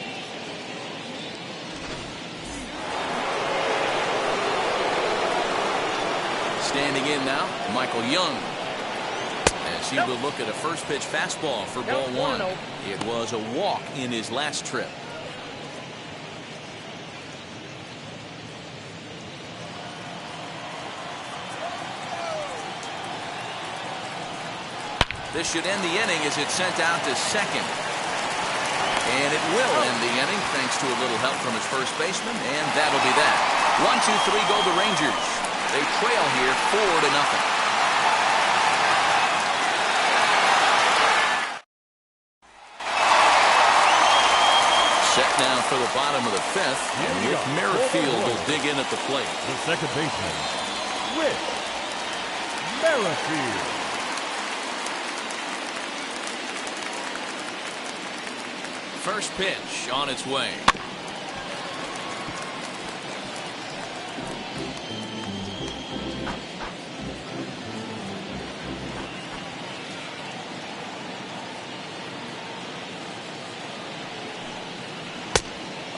Standing in now, Michael Young. As he will look at a first pitch fastball for ball 1. It was a walk in his last trip. This should end the inning as it's sent out to second. And it will end the inning thanks to a little help from his first baseman, and that'll be that. 1-2-3 go the Rangers. They trail here 4-0. Set now for the bottom of the 5th, and Whit Merrifield will dig in at the plate.
The second baseman, Whit Merrifield.
First pitch on its way.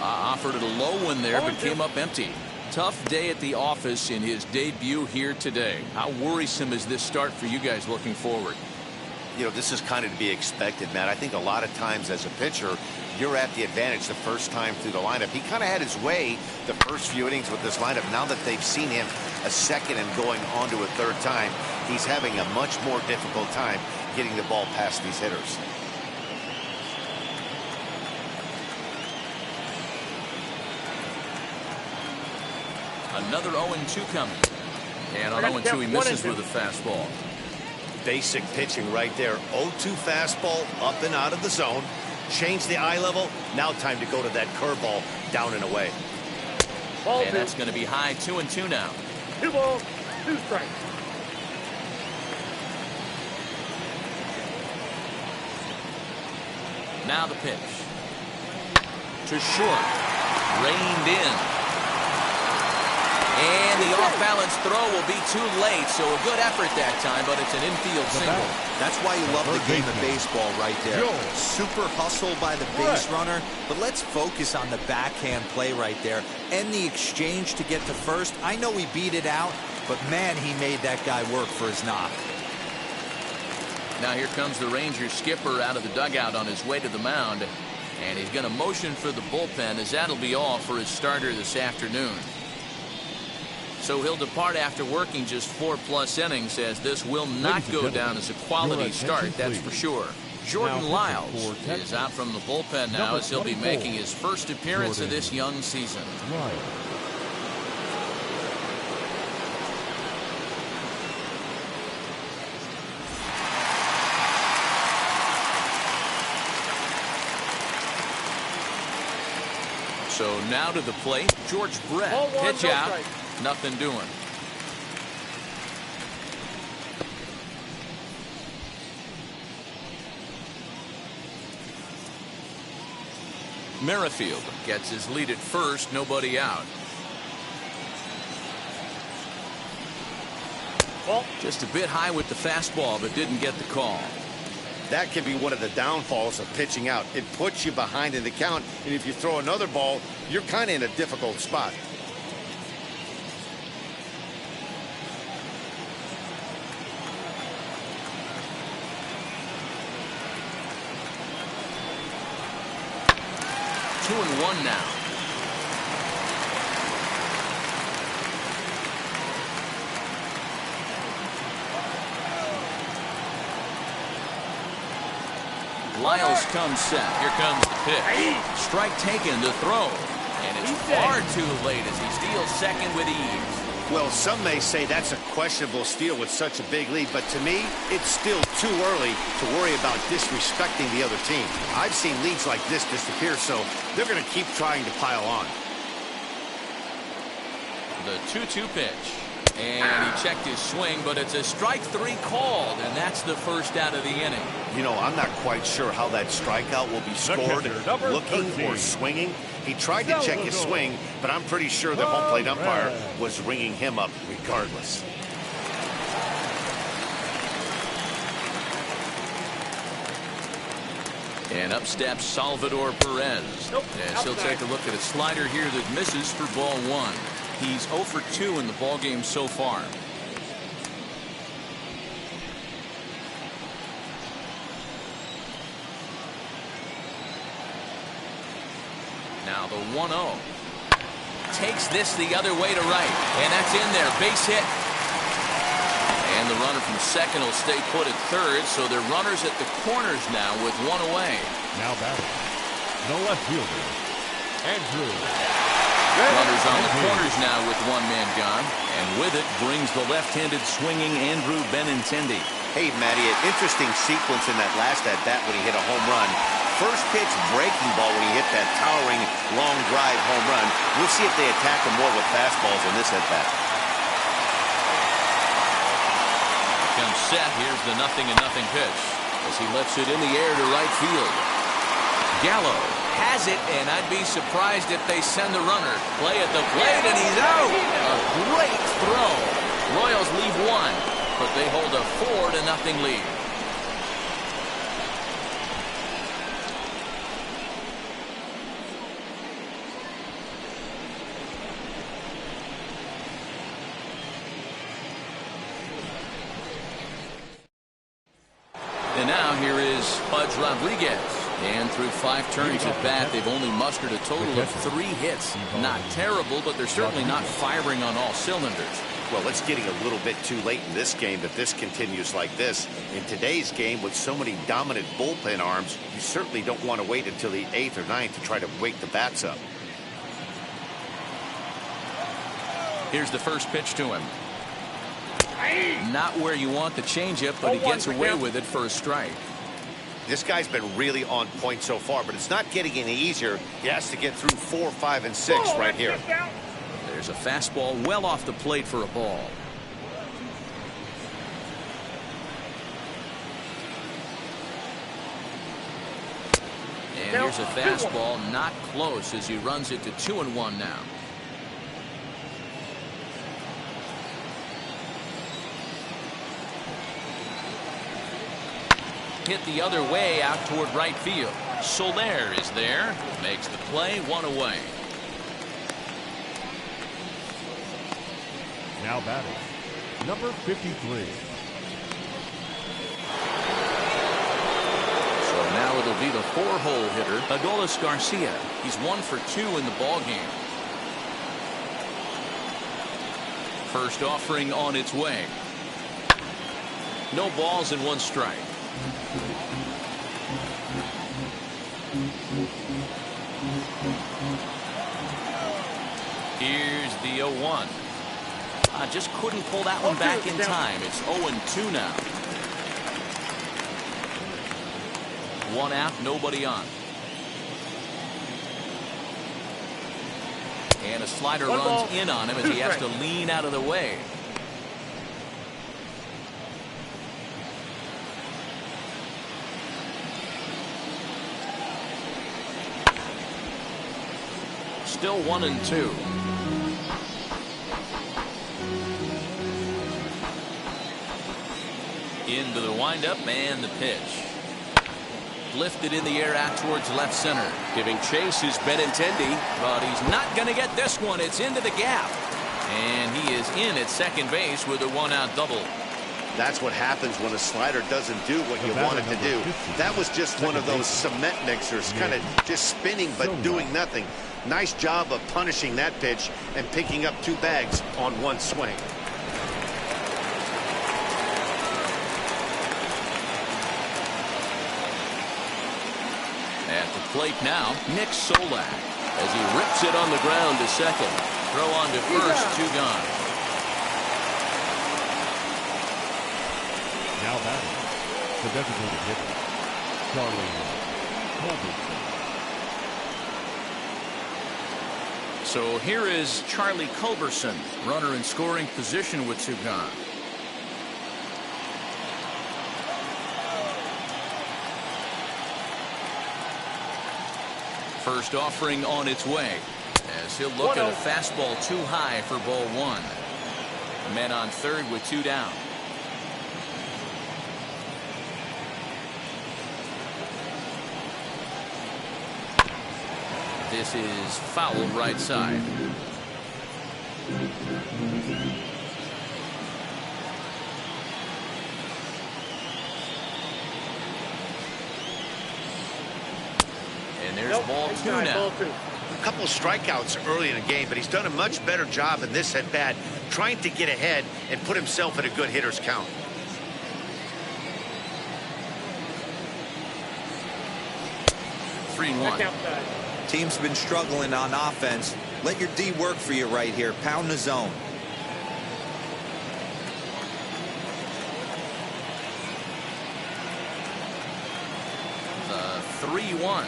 Offered it a low one there, but came up empty. Tough day at the office in his debut here today. How worrisome is this start for you guys looking forward?
You know, this is kind of to be expected, Matt. I think a lot of times as a pitcher, you're at the advantage the first time through the lineup. He kind of had his way the first few innings with this lineup. Now that they've seen him a second and going on to a third time, he's having a much more difficult time getting the ball past these hitters.
Another 0-2 coming. And on 0-2 he misses with a fastball.
Basic pitching right there. 0-2 fastball up and out of the zone. Change the eye level. Now time to go to that curveball down and away.
And that's going to be high. 2-2 now.
2 balls, 2 strikes.
Now the pitch. To short. Reined in. And the off-balance throw will be too late, so a good effort that time, but it's an infield single.
That's why you love the game of baseball right there. Super hustle by the base runner, but let's focus on the backhand play right there and the exchange to get to first. I know he beat it out, but man, he made that guy work for his knock.
Now here comes the Rangers skipper out of the dugout on his way to the mound, and he's going to motion for the bullpen, as that'll be all for his starter this afternoon. So he'll depart after working just 4+ innings, as this will not go down as a quality start, that's for sure. Jordan Lyles is out from the bullpen now, as he'll be making his first appearance of this young season. So now to the plate, George Brett. Pitch out. Nothing doing. Merrifield gets his lead at first, nobody out. Just a bit high with the fastball, but didn't get the call.
That can be one of the downfalls of pitching out. It puts you behind in the count, and if you throw another ball, you're kind of in a difficult spot. Two and one now.
Lyles comes set. Here comes the pitch. Strike taken to throw. And it's far too late as he steals second with ease.
Well, some may say that's a questionable steal with such a big lead, but to me, it's still too early to worry about disrespecting the other team. I've seen leads like this disappear, so they're going to keep trying to pile on.
The 2-2 pitch. And he checked his swing, but it's a strike 3 called, and that's the first out of the inning.
You know, I'm not quite sure how that strikeout will be scored, looking or swinging. He tried to check his swing, but I'm pretty sure the home plate umpire was ringing him up regardless.
And up steps Salvador Perez. As he'll take a look at a slider here that misses for ball 1. He's 0 for 2 in the ballgame so far. Now the 1-0. Takes this the other way to right. And that's in there. Base hit. And the runner from second will stay put at third. So they're runners at the corners now with 1 away.
Now batting, the left fielder, Andrew.
Runners on the corners now with 1 man gone. And with it brings the left-handed swinging Andrew Benintendi.
Hey, Matty, an interesting sequence in that last at-bat when he hit a home run. First pitch breaking ball when he hit that towering long drive home run. We'll see if they attack him more with fastballs in this at-bat.
Comes set. Here's the 0-0 pitch as he lets it in the air to right field. Gallo has it, and I'd be surprised if they send the runner. Play at the plate, and he's out. A great throw. Royals leave 1, but they hold a 4-0 lead. And now here is Pudge Rodriguez. And through 5 turns at bat, they've only mustered a total of 3 hits. Not terrible, but they're certainly not firing on all cylinders.
Well, it's getting a little bit too late in this game if this continues like this. In today's game, with so many dominant bullpen arms, you certainly don't want to wait until the 8th or 9th to try to wake the bats up.
Here's the first pitch to him. Not where you want the changeup, but he gets away with it for a strike.
This guy's been really on point so far, but it's not getting any easier. He has to get through 4, 5, and 6 right here.
There's a fastball well off the plate for a ball. And here's a fastball not close as he runs it to 2-1 now. hit the other way out toward right field. Soler is there. Makes the play, 1 away.
Now batting, number 53.
So now it'll be the 4-hole hitter, Adolis Garcia. He's 1 for 2 in the ballgame. First offering on its way. No balls and 1 strike. Here's the 0-1. Just couldn't pull that one back in time. It's 0-2 now. 1 out, nobody on. And a slider runs in on him as he has to lean out of the way. Still 1-2. Into the windup and the pitch. Lifted in the air out towards left center. Giving chase is Benintendi, but he's not going to get this one. It's into the gap. And he is in at second base with a 1-out double.
That's what happens when a slider doesn't do what you want it to do. That was just one of those cement mixers, kind of just spinning but doing nothing. Nice job of punishing that pitch and picking up 2 bags on 1 swing.
At the plate now, Nick Solak as he rips it on the ground to second. Throw on to first, 2 gone.
Now batting, the designated hitter, Charlie Culberson.
So here is Charlie Culberson, runner in scoring position with 2 gone. First offering on its way as he'll look at a fastball too high for ball 1. Men on third with 2 down. This is foul right side. And there's ball 2 now.
A couple of strikeouts early in the game, but he's done a much better job in this at bat, trying to get ahead and put himself in a good hitter's count.
Three and 1.
Team's been struggling on offense. Let your D work for you right here. Pound the zone.
The 3-1.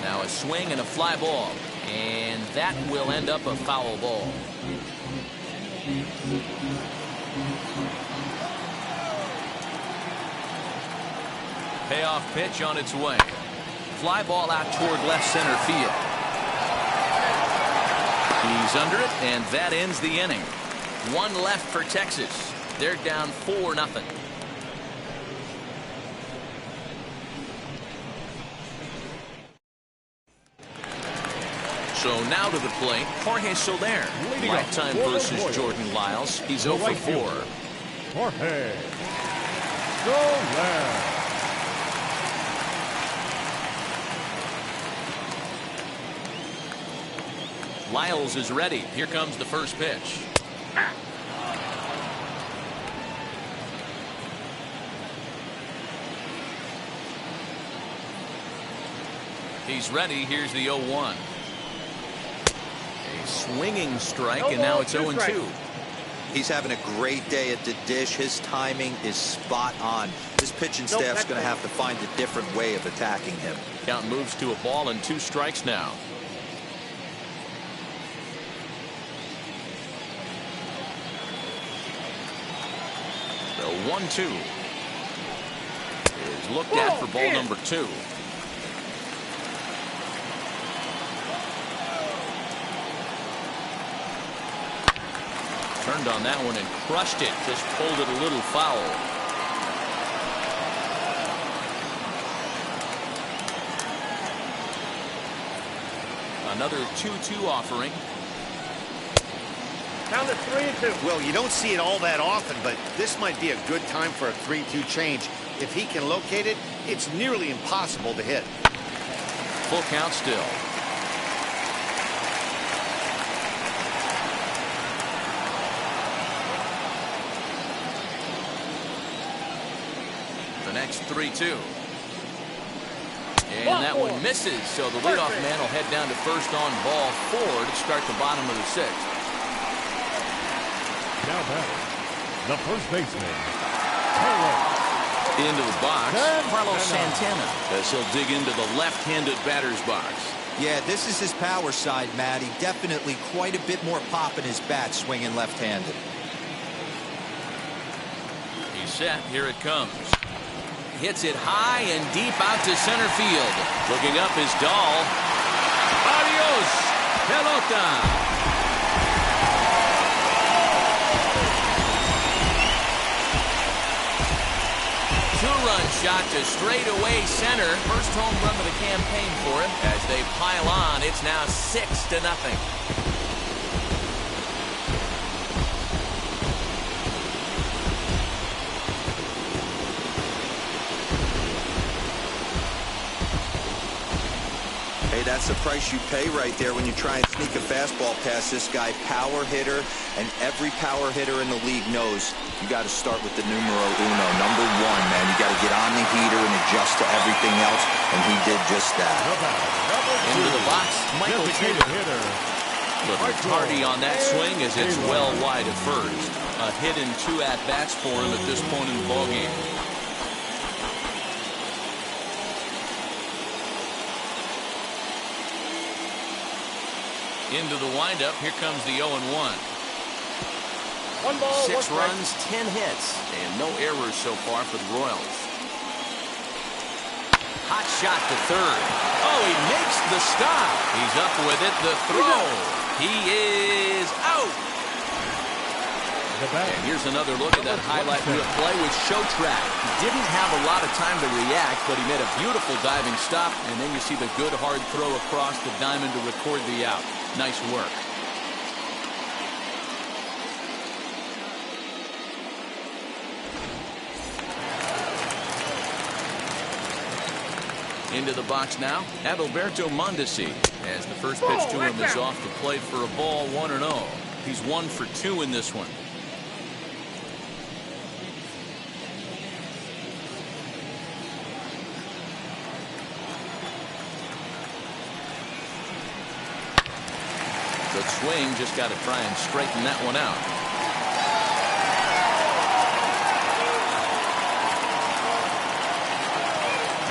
Now a swing and a fly ball. And that will end up a foul ball. Payoff pitch on its way. Fly ball out toward left center field. He's under it, and that ends the inning. 1 left for Texas. They're down 4-0. So now to the plate, Jorge Soler. Lifetime versus Jordan Lyles. He's 0 for 4.
Jorge Soler.
Lyles is ready. Here comes the first pitch. He's ready. Here's the 0-1. A swinging strike, and now it's 0-2.
He's having a great day at the dish. His timing is spot on. His pitching staff's going to have to find a different way of attacking him.
Count moves to a ball and 2 strikes now. The 1-2 is looked at for ball number 2. Turned on that one and crushed it. Just pulled it a little foul. Another 2-2 offering.
Down to 3-2.
Well, you don't see it all that often, but this might be a good time for a 3-2 change. If he can locate it, it's nearly impossible to hit.
Full count still. The next 3-2. And that one misses, so the leadoff man will head down to first on ball 4 to start the bottom of the 6th.
Now batting, the first baseman, Carlos.
Into the box, Carlos Santana, as he'll dig into the left-handed batter's box.
Yeah, this is his power side, Matty. Definitely quite a bit more pop in his bat swinging left-handed.
He's set. Here it comes. Hits it high and deep out to center field. Looking up is Dahl. Adios, pelota. Two-run shot to straightaway center. First home run of the campaign for him. As they pile on, it's now 6-0.
Hey, that's the price you pay right there when you try and sneak a fastball past this guy. Power hitter, and every power hitter in the league knows you got to start with the numero uno, number 1, man. You got to get on the heater and adjust to everything else, and he did just that.
Into the box, Michael Taylor. Looking tardy on that swing as it's well wide of first. A hit and 2 at-bats for him at this point in the ballgame. Into the windup, here comes the 0-1.
1 ball,
6
1
runs, 10 hits, and no errors so far for the Royals. Hot shot to third. Oh, he makes the stop. He's up with it. The throw. He is out. And here's another look at that highlight replay with Showtrack. He didn't have a lot of time to react, but he made a beautiful diving stop, and then you see the good hard throw across the diamond to record the out. Nice work. Into the box now, Adalberto Mondesi, as the first pitch to him is off the plate for a ball, 1-0. He's 1 for 2 in this one. The swing, just got to try and straighten that one out.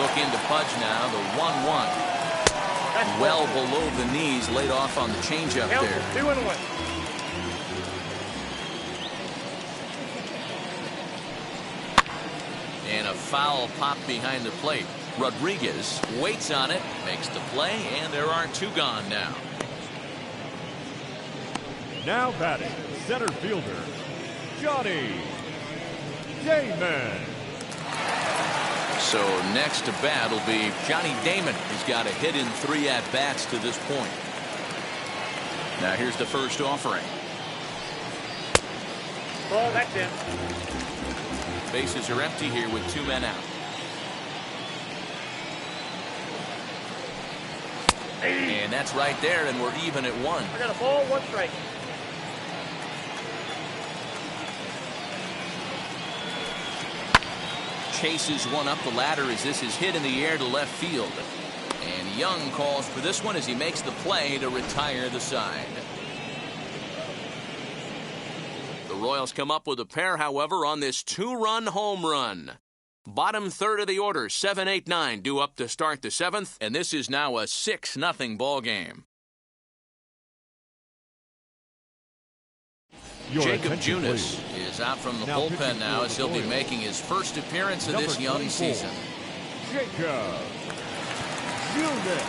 Look into Pudge now, the 1-1. Well below the knees, laid off on the changeup there.
2-1.
And a foul pop behind the plate. Rodriguez waits on it, makes the play, and there are 2 gone now.
Now batting, center fielder, Johnny Damon.
So next to bat will be Johnny Damon. He's got a hit in 3 at-bats to this point. Now here's the first offering.
Ball, that's in.
Bases are empty here with 2 men out. And that's right there, and we're even at 1.
I got a ball, 1 strike.
Chases one up the ladder as this is hit in the air to left field. And Young calls for this one as he makes the play to retire the side. The Royals come up with a pair, however, on this 2-run home run. Bottom third of the order, 7-8-9 due up to start the 7th, and this is now a 6-0 ball game. Jacob Junis is out from the bullpen now as he'll be making his first appearance of this young season.
Jacob Junis.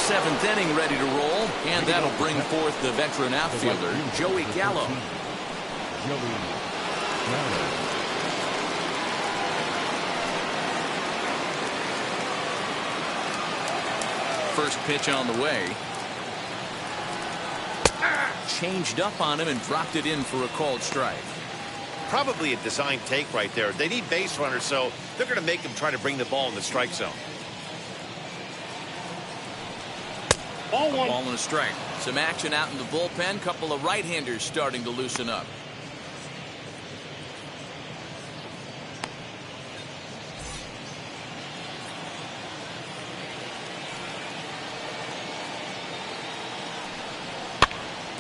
7th inning ready to roll, and that'll bring forth the veteran outfielder, Joey Gallo. first pitch on the way. Changed up on him and dropped it in for a called strike.
Probably a design take right there. They need base runners, so they're going to make him try to bring the ball in the strike zone.
Ball and a strike. Some action out in the bullpen. Couple of right-handers starting to loosen up.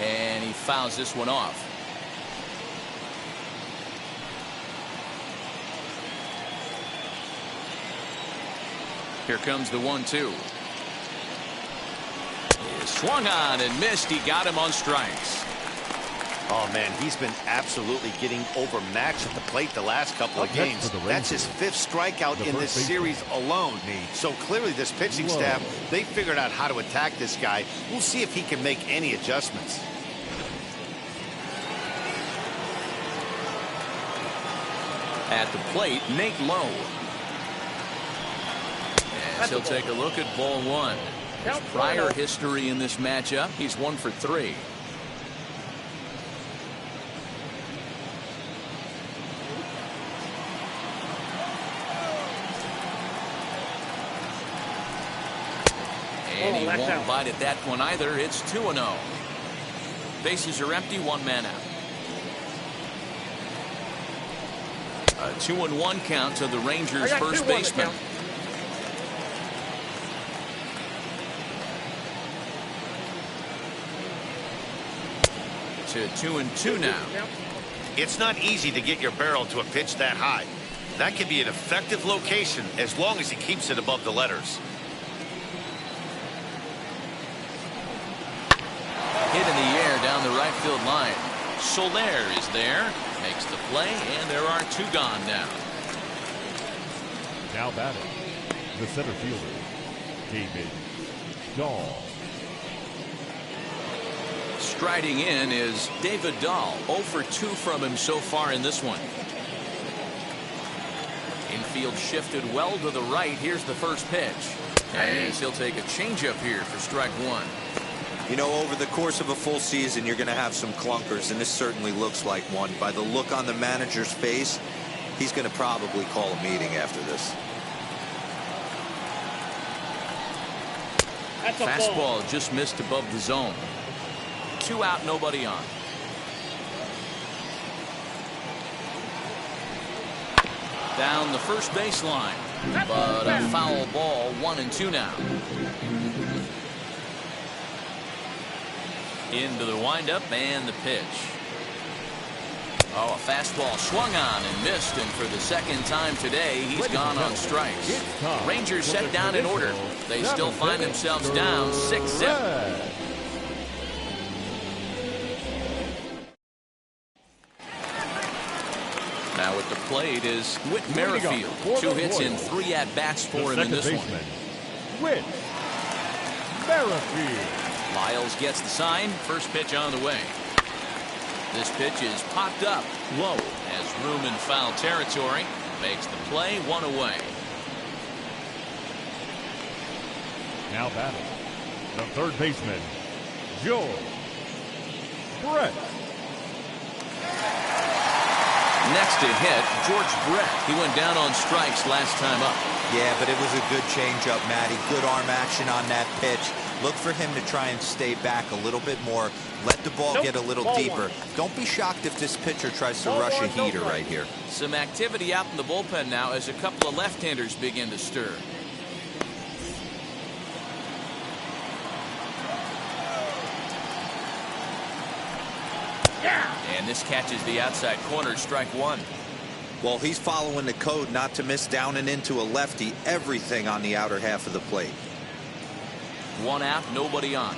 And he fouls this one off. Here comes the 1-2. Swung on and missed. He got him on strikes.
Oh, man, he's been absolutely getting overmatched at the plate the last couple of games. That's his 5th strikeout in this series alone. So clearly this pitching staff, they figured out how to attack this guy. We'll see if he can make any adjustments.
At the plate, Nate Lowe. And he'll take a look at ball 1. His prior history in this matchup, he's 1 for 3. And he won't bite at that one either. It's 2-0. Bases are empty, 1 man out. A 2-1 count to the Rangers' first baseman. To 2-2 now.
It's not easy to get your barrel to a pitch that high. That can be an effective location as long as he keeps it above the letters.
Hit in the air down the right field line. Soler is there. Makes the play, and there are 2 gone now.
Now batting, the center fielder, David Dahl.
Striding in is David Dahl. 0 for 2 from him so far in this one. Infield shifted well to the right. Here's the first pitch. And he'll take a changeup here for strike 1.
You know, over the course of a full season, you're going to have some clunkers, and this certainly looks like one. By the look on the manager's face, he's going to probably call a meeting after this.
Fastball just missed above the zone. 2 out, nobody on. Down the first baseline, but a foul ball. 1-2 now. Into the windup and the pitch. Oh, a fastball swung on and missed, and for the second time today, he's gone on strikes. Rangers set down in order. They still find themselves down 6-7. Now at the plate is Whit Merrifield. 2 hits in 3 at-bats for him in this one.
Whit Merrifield.
Lyles gets the sign. First pitch on the way. This pitch is popped up low. Has room in foul territory. Makes the play. 1 away.
Now batting, the third baseman, George Brett.
Next to hit, George Brett. He went down on strikes last time up.
Yeah, but it was a good changeup, Matty. Good arm action on that pitch. Look for him to try and stay back a little bit more. Let the ball get a little deeper. Don't be shocked if this pitcher tries to rush a heater right here.
Some activity out in the bullpen now as a couple of left-handers begin to stir. And this catches the outside corner, strike 1.
Well, he's following the code not to miss down and into a lefty. Everything on the outer half of the plate.
1 out, nobody on.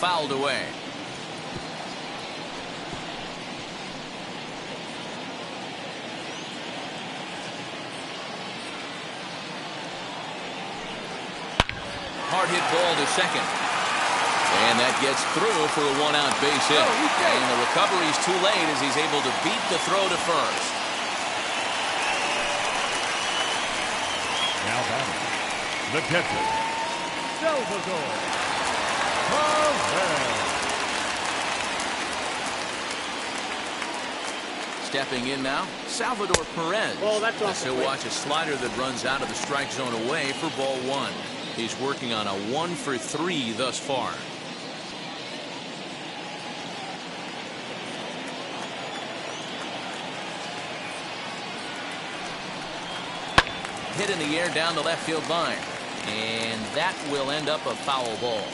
Fouled away. Hard hit ball to second. And that gets through for a 1-out base hit. And the recovery's too late as he's able to beat the throw to first.
The catcher, Salvador Perez.
Stepping in now, Salvador Perez.
Oh, that's off
As he'll watch a slider that runs out of the strike zone away for ball one. He's working on a 1-for-3 thus far. Hit in the air down the left field line. And that will end up a foul ball.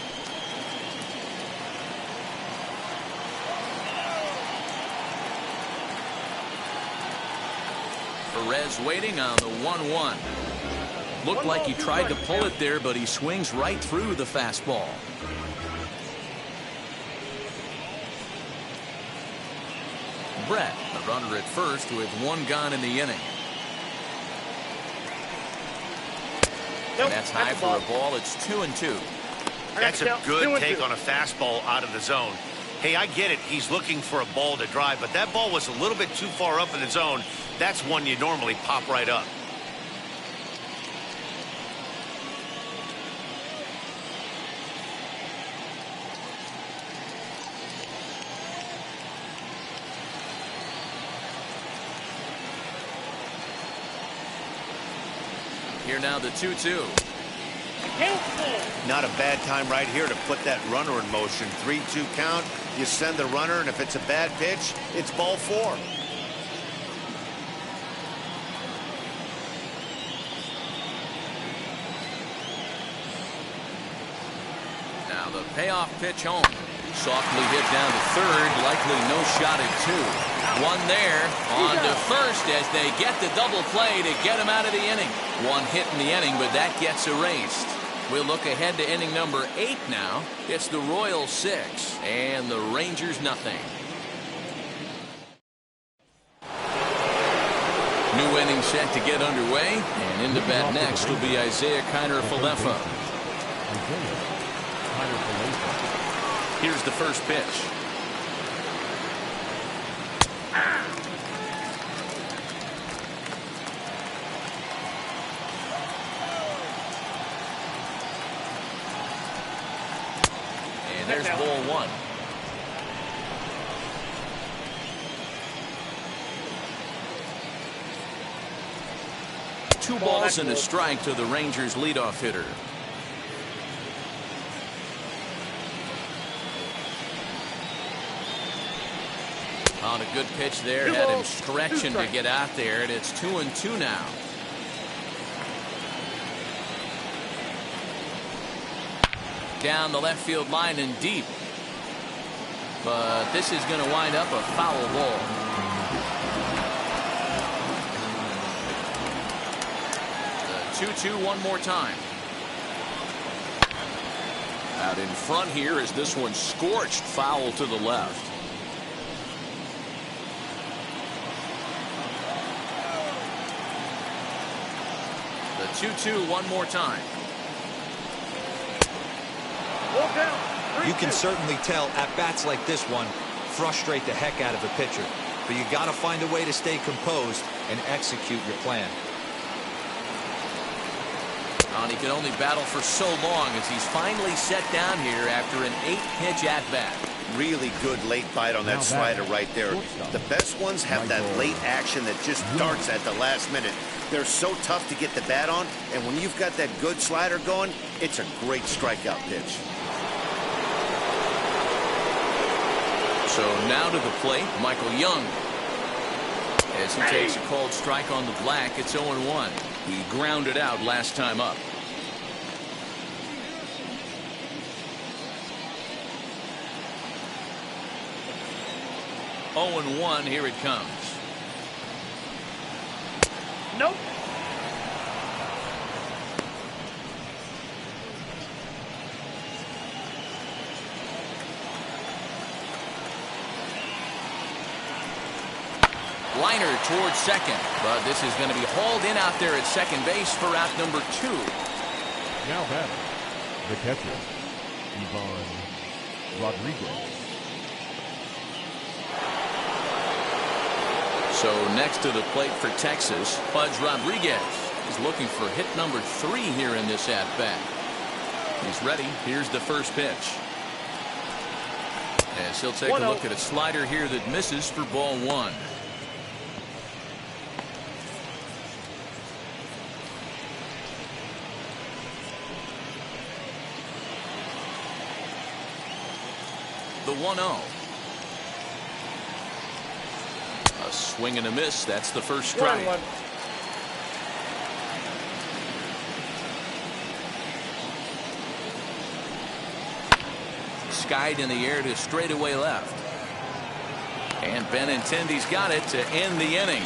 Perez waiting on the 1-1. Looked like he tried to pull it there, but he swings right through the fastball. Brett, the runner at first with one gone in the inning.
Nope,
That's high for a ball. It's 2-2.
That's a good take on a fastball out of the zone. Hey, I get it. He's looking for a ball to drive, but that ball was a little bit too far up in the zone. That's one you normally pop right up.
Here now the 2-2.
Not a bad time right here to put that runner in motion. 3-2 count. You send the runner, and if it's a bad pitch, it's ball four.
Now the payoff pitch home. Softly hit down to third. Likely no shot at two. One there on to first as they get the double play to get him out of the inning. One hit in the inning, but that gets erased. We'll look ahead to inning number 8 now. It's the Royals 6 and the Rangers nothing. New inning set to get underway, and into bat next will be Isaiah Kiner-Falefa. Here's the first pitch. And there's ball one. Two balls and a strike to the Rangers leadoff hitter. On a good pitch there, had him stretching to get out there, and it's 2-2 now. Down the left field line and deep. But this is going to wind up a foul ball. The 2-2 one more time. Out in front here as this one scorched foul to the left. The 2-2 one more time.
You can certainly tell at bats like this one frustrate the heck out of a pitcher, but you got to find a way to stay composed and execute your plan.
And he can only battle for so long as he's finally set down here after an 8-pitch at bat.
Really good late bite on that slider right there. The best ones have that late action that just darts at the last minute. They're so tough to get the bat on, and when you've got that good slider going, it's a great strikeout pitch.
So now to the plate, Michael Young. As he takes a called strike on the black, it's 0-1. He grounded out last time up. Oh, 0-1, here it comes.
Nope.
Liner towards second, but this is going to be hauled in out there at second base for out number 2.
Now batting, the catcher, Ivan Rodriguez.
So next to the plate for Texas, Pudge Rodriguez. He's looking for hit number 3 here in this at-bat. He's ready. Here's the first pitch. As he'll take a look at a slider here that misses for ball 1. The 1-0. A swing and a miss. That's the first strike.
1-1.
Skied in the air to straightaway left. And Benintendi's got it to end the inning.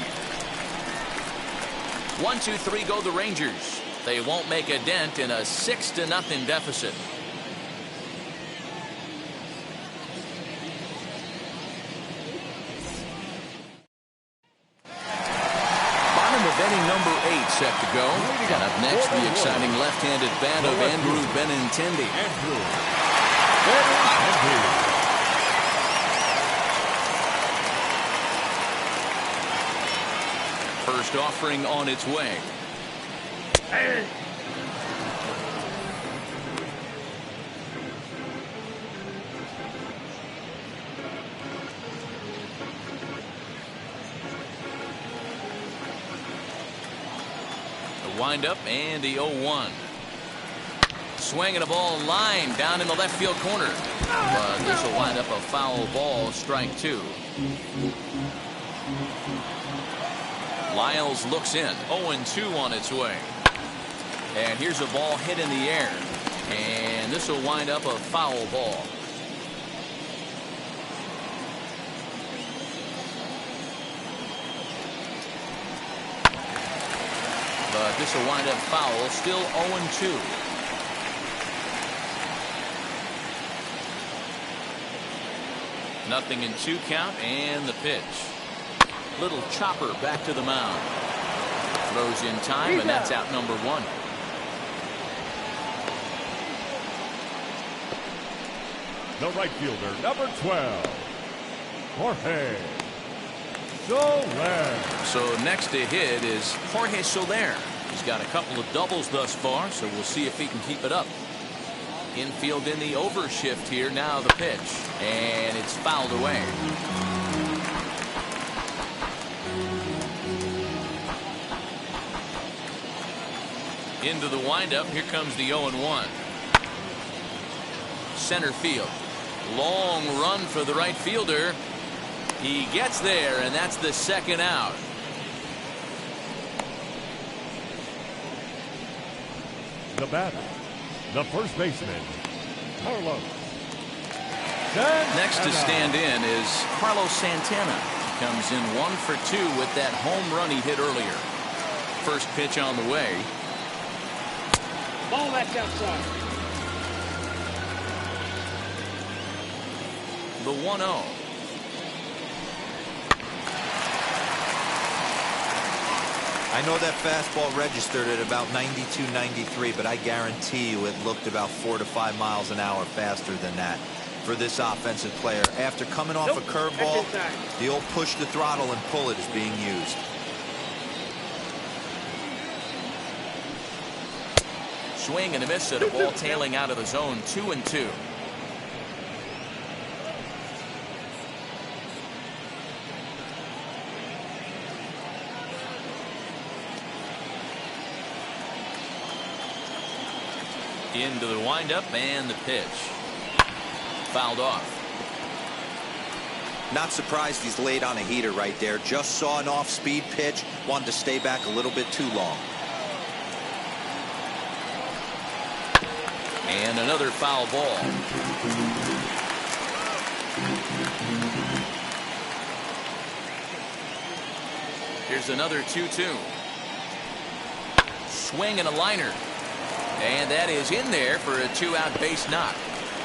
1-2-3 go the Rangers. They won't make a dent in a 6-0 deficit. Bottom of inning number 8 set to go. And up next, the exciting left-handed bat of Andrew Benintendi. First offering on its way. The windup and the 0-1. Swinging a ball line down in the left field corner. But this will wind up a foul ball, strike 2. Lyles looks in. 0-2 on its way. And here's a ball hit in the air. And this will wind up a foul ball. But this will wind up foul. Still 0-2. Nothing in 2 count, and the pitch. Little chopper back to the mound. Throws in time, and that's out number 1.
The right fielder, number 12, Jorge Soler.
So next to hit is Jorge Soler. He's got a couple of doubles thus far, so we'll see if he can keep it up. Infield in the overshift here. Now the pitch. And it's fouled away. Into the windup. Here comes the 0-1. Center field. Long run for the right fielder. He gets there, and that's the second out.
The batter, the first baseman, Carlos Santana.
Next to stand in is Carlos Santana. He comes in 1 for 2 with that home run he hit earlier. First pitch on the way.
Ball that's outside.
The 1-0.
I know that fastball registered at about 92, 93, but I guarantee you it looked about 4 to 5 miles an hour faster than that for this offensive player. After coming off a curveball, the old push the throttle and pull it is being used.
Swing and a miss at a ball tailing out of the zone. 2-2. Into the windup and the pitch. Fouled off.
Not surprised he's laid on a heater right there. Just saw an off-speed pitch. Wanted to stay back a little bit too long.
And another foul ball. Here's another 2-2. Swing and a liner. And that is in there for a 2-out base knock.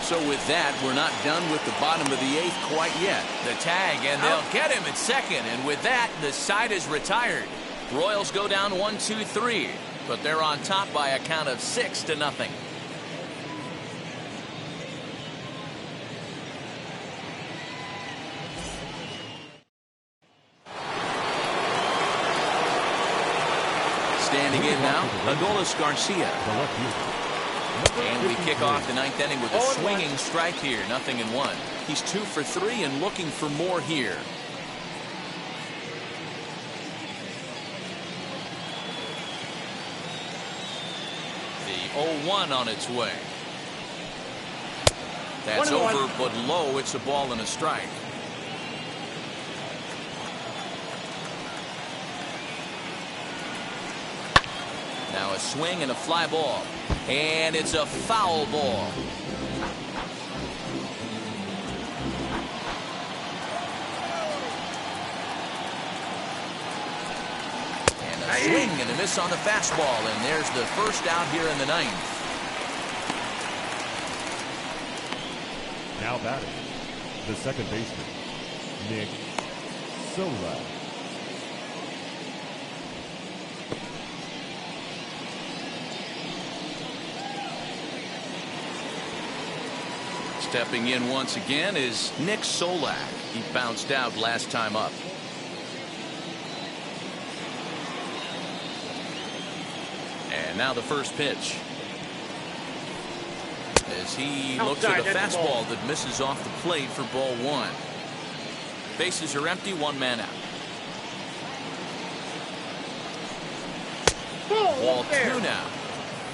So with that, we're not done with the bottom of the 8th quite yet. The tag, and they'll get him at second. And with that, the side is retired. Royals go down 1-2-3, but they're on top by a count of 6-0. Standing in now, Adolis Garcia. And we kick off the ninth inning with a swinging strike here, 0-1. He's 2 for 3 and looking for more here. The 0-1 on its way. That's over, but low. It's a ball and a strike. Now a swing and a fly ball. And it's a foul ball. And a swing and a miss on the fastball. And there's the first out here in the ninth.
Now batting, the second baseman, Nick Solak.
Stepping in once again is Nick Solak. He bounced out last time up. And now the first pitch. As he looks at a fastball that misses off the plate for ball 1. Bases are empty, 1 man out. Ball 2 now.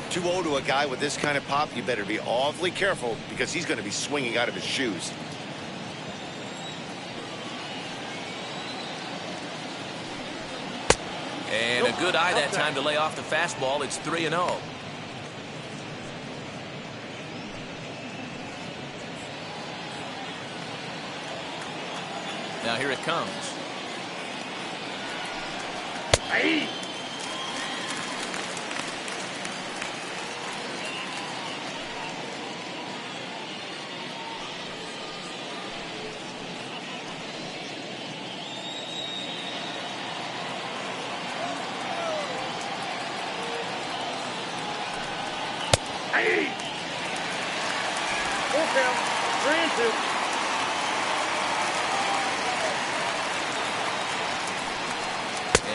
2-0 to a guy with this kind of pop. You better be awfully careful because he's going to be swinging out of his shoes.
And a good eye that time to lay off the fastball. It's 3-0. Now here it comes.
Hey. Hey. Full count. 3-2.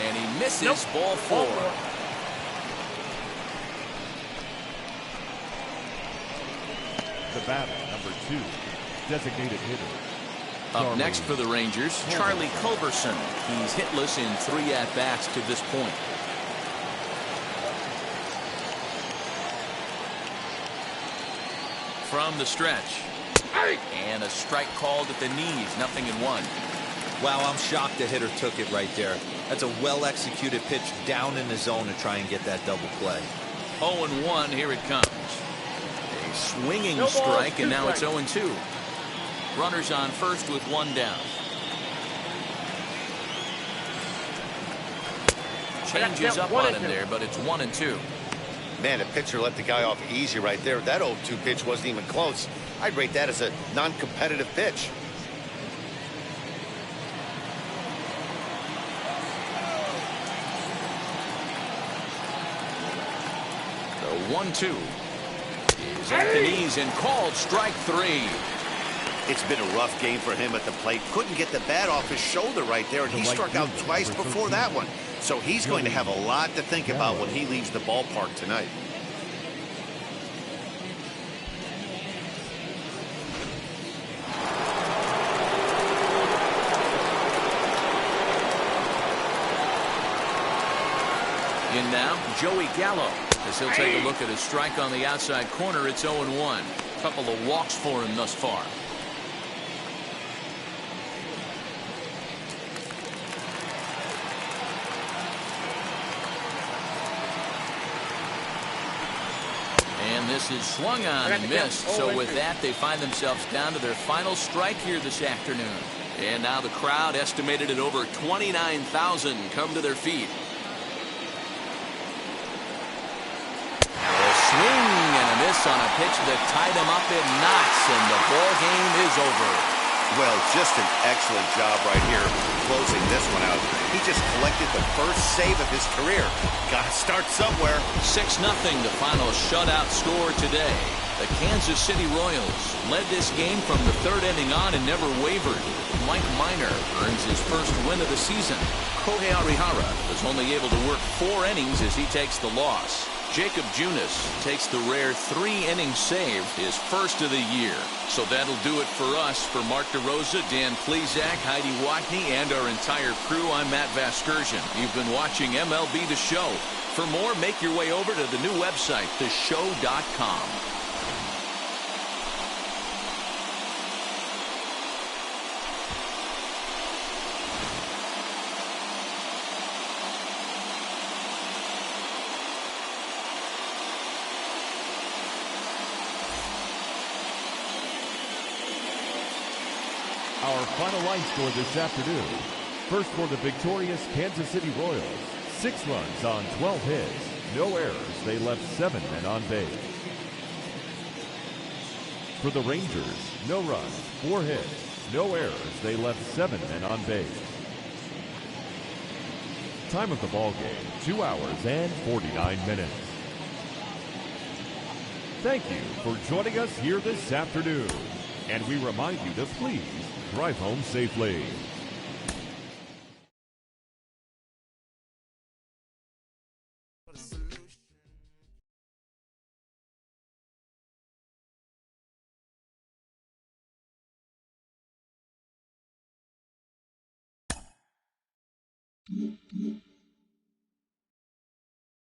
And he misses ball 4.
The batter, number 2, designated hitter.
Up next for the Rangers, Charlie Culberson. He's hitless in 3 at-bats to this point. From the stretch. And a strike called at the knees, 0-1.
Wow, I'm shocked the hitter took it right there. That's a well-executed pitch down in the zone to try and get that double play.
0-1, here it comes. A swinging strike, and now it's 0-2. Runners on first with 1 down. Changes up on him there, but it's 1-2.
Man, a pitcher let the guy off easy right there. That 0-2 pitch wasn't even close. I'd rate that as a non-competitive pitch.
The 1-2 is at the knees and called strike 3.
It's been a rough game for him at the plate. Couldn't get the bat off his shoulder right there, and he struck out twice before that one. So he's going to have a lot to think about when he leaves the ballpark tonight.
In now, Joey Gallo. As he'll take a look at his strike on the outside corner, it's 0-1. Couple of walks for him thus far. And this is swung on and missed. So with that, they find themselves down to their final strike here this afternoon. And now the crowd, estimated at over 29,000, come to their feet. Swing and a miss on a pitch that tied him up in knots, and the ball game is over.
Well, just an excellent job right here closing this one out. He just collected the first save of his career. Got to start somewhere.
6-0, the final shutout score today. The Kansas City Royals led this game from the third inning on and never wavered. Mike Minor earns his first win of the season. Kohei Arihara was only able to work 4 innings as he takes the loss. Jacob Junis takes the rare 3-inning save, his first of the year. So that'll do it for us. For Mark DeRosa, Dan Plezak, Heidi Watney, and our entire crew, I'm Matt Vasgersian. You've been watching MLB The Show. For more, make your way over to the new website, theshow.com.
Our final line score this afternoon. First for the victorious Kansas City Royals. 6 runs on 12 hits. No errors. They left 7 men on base. For the Rangers, no runs, 4 hits. No errors. They left 7 men on base. Time of the ball game, 2 hours and 49 minutes. Thank you for joining us here this afternoon. And we remind you to please drive home safely.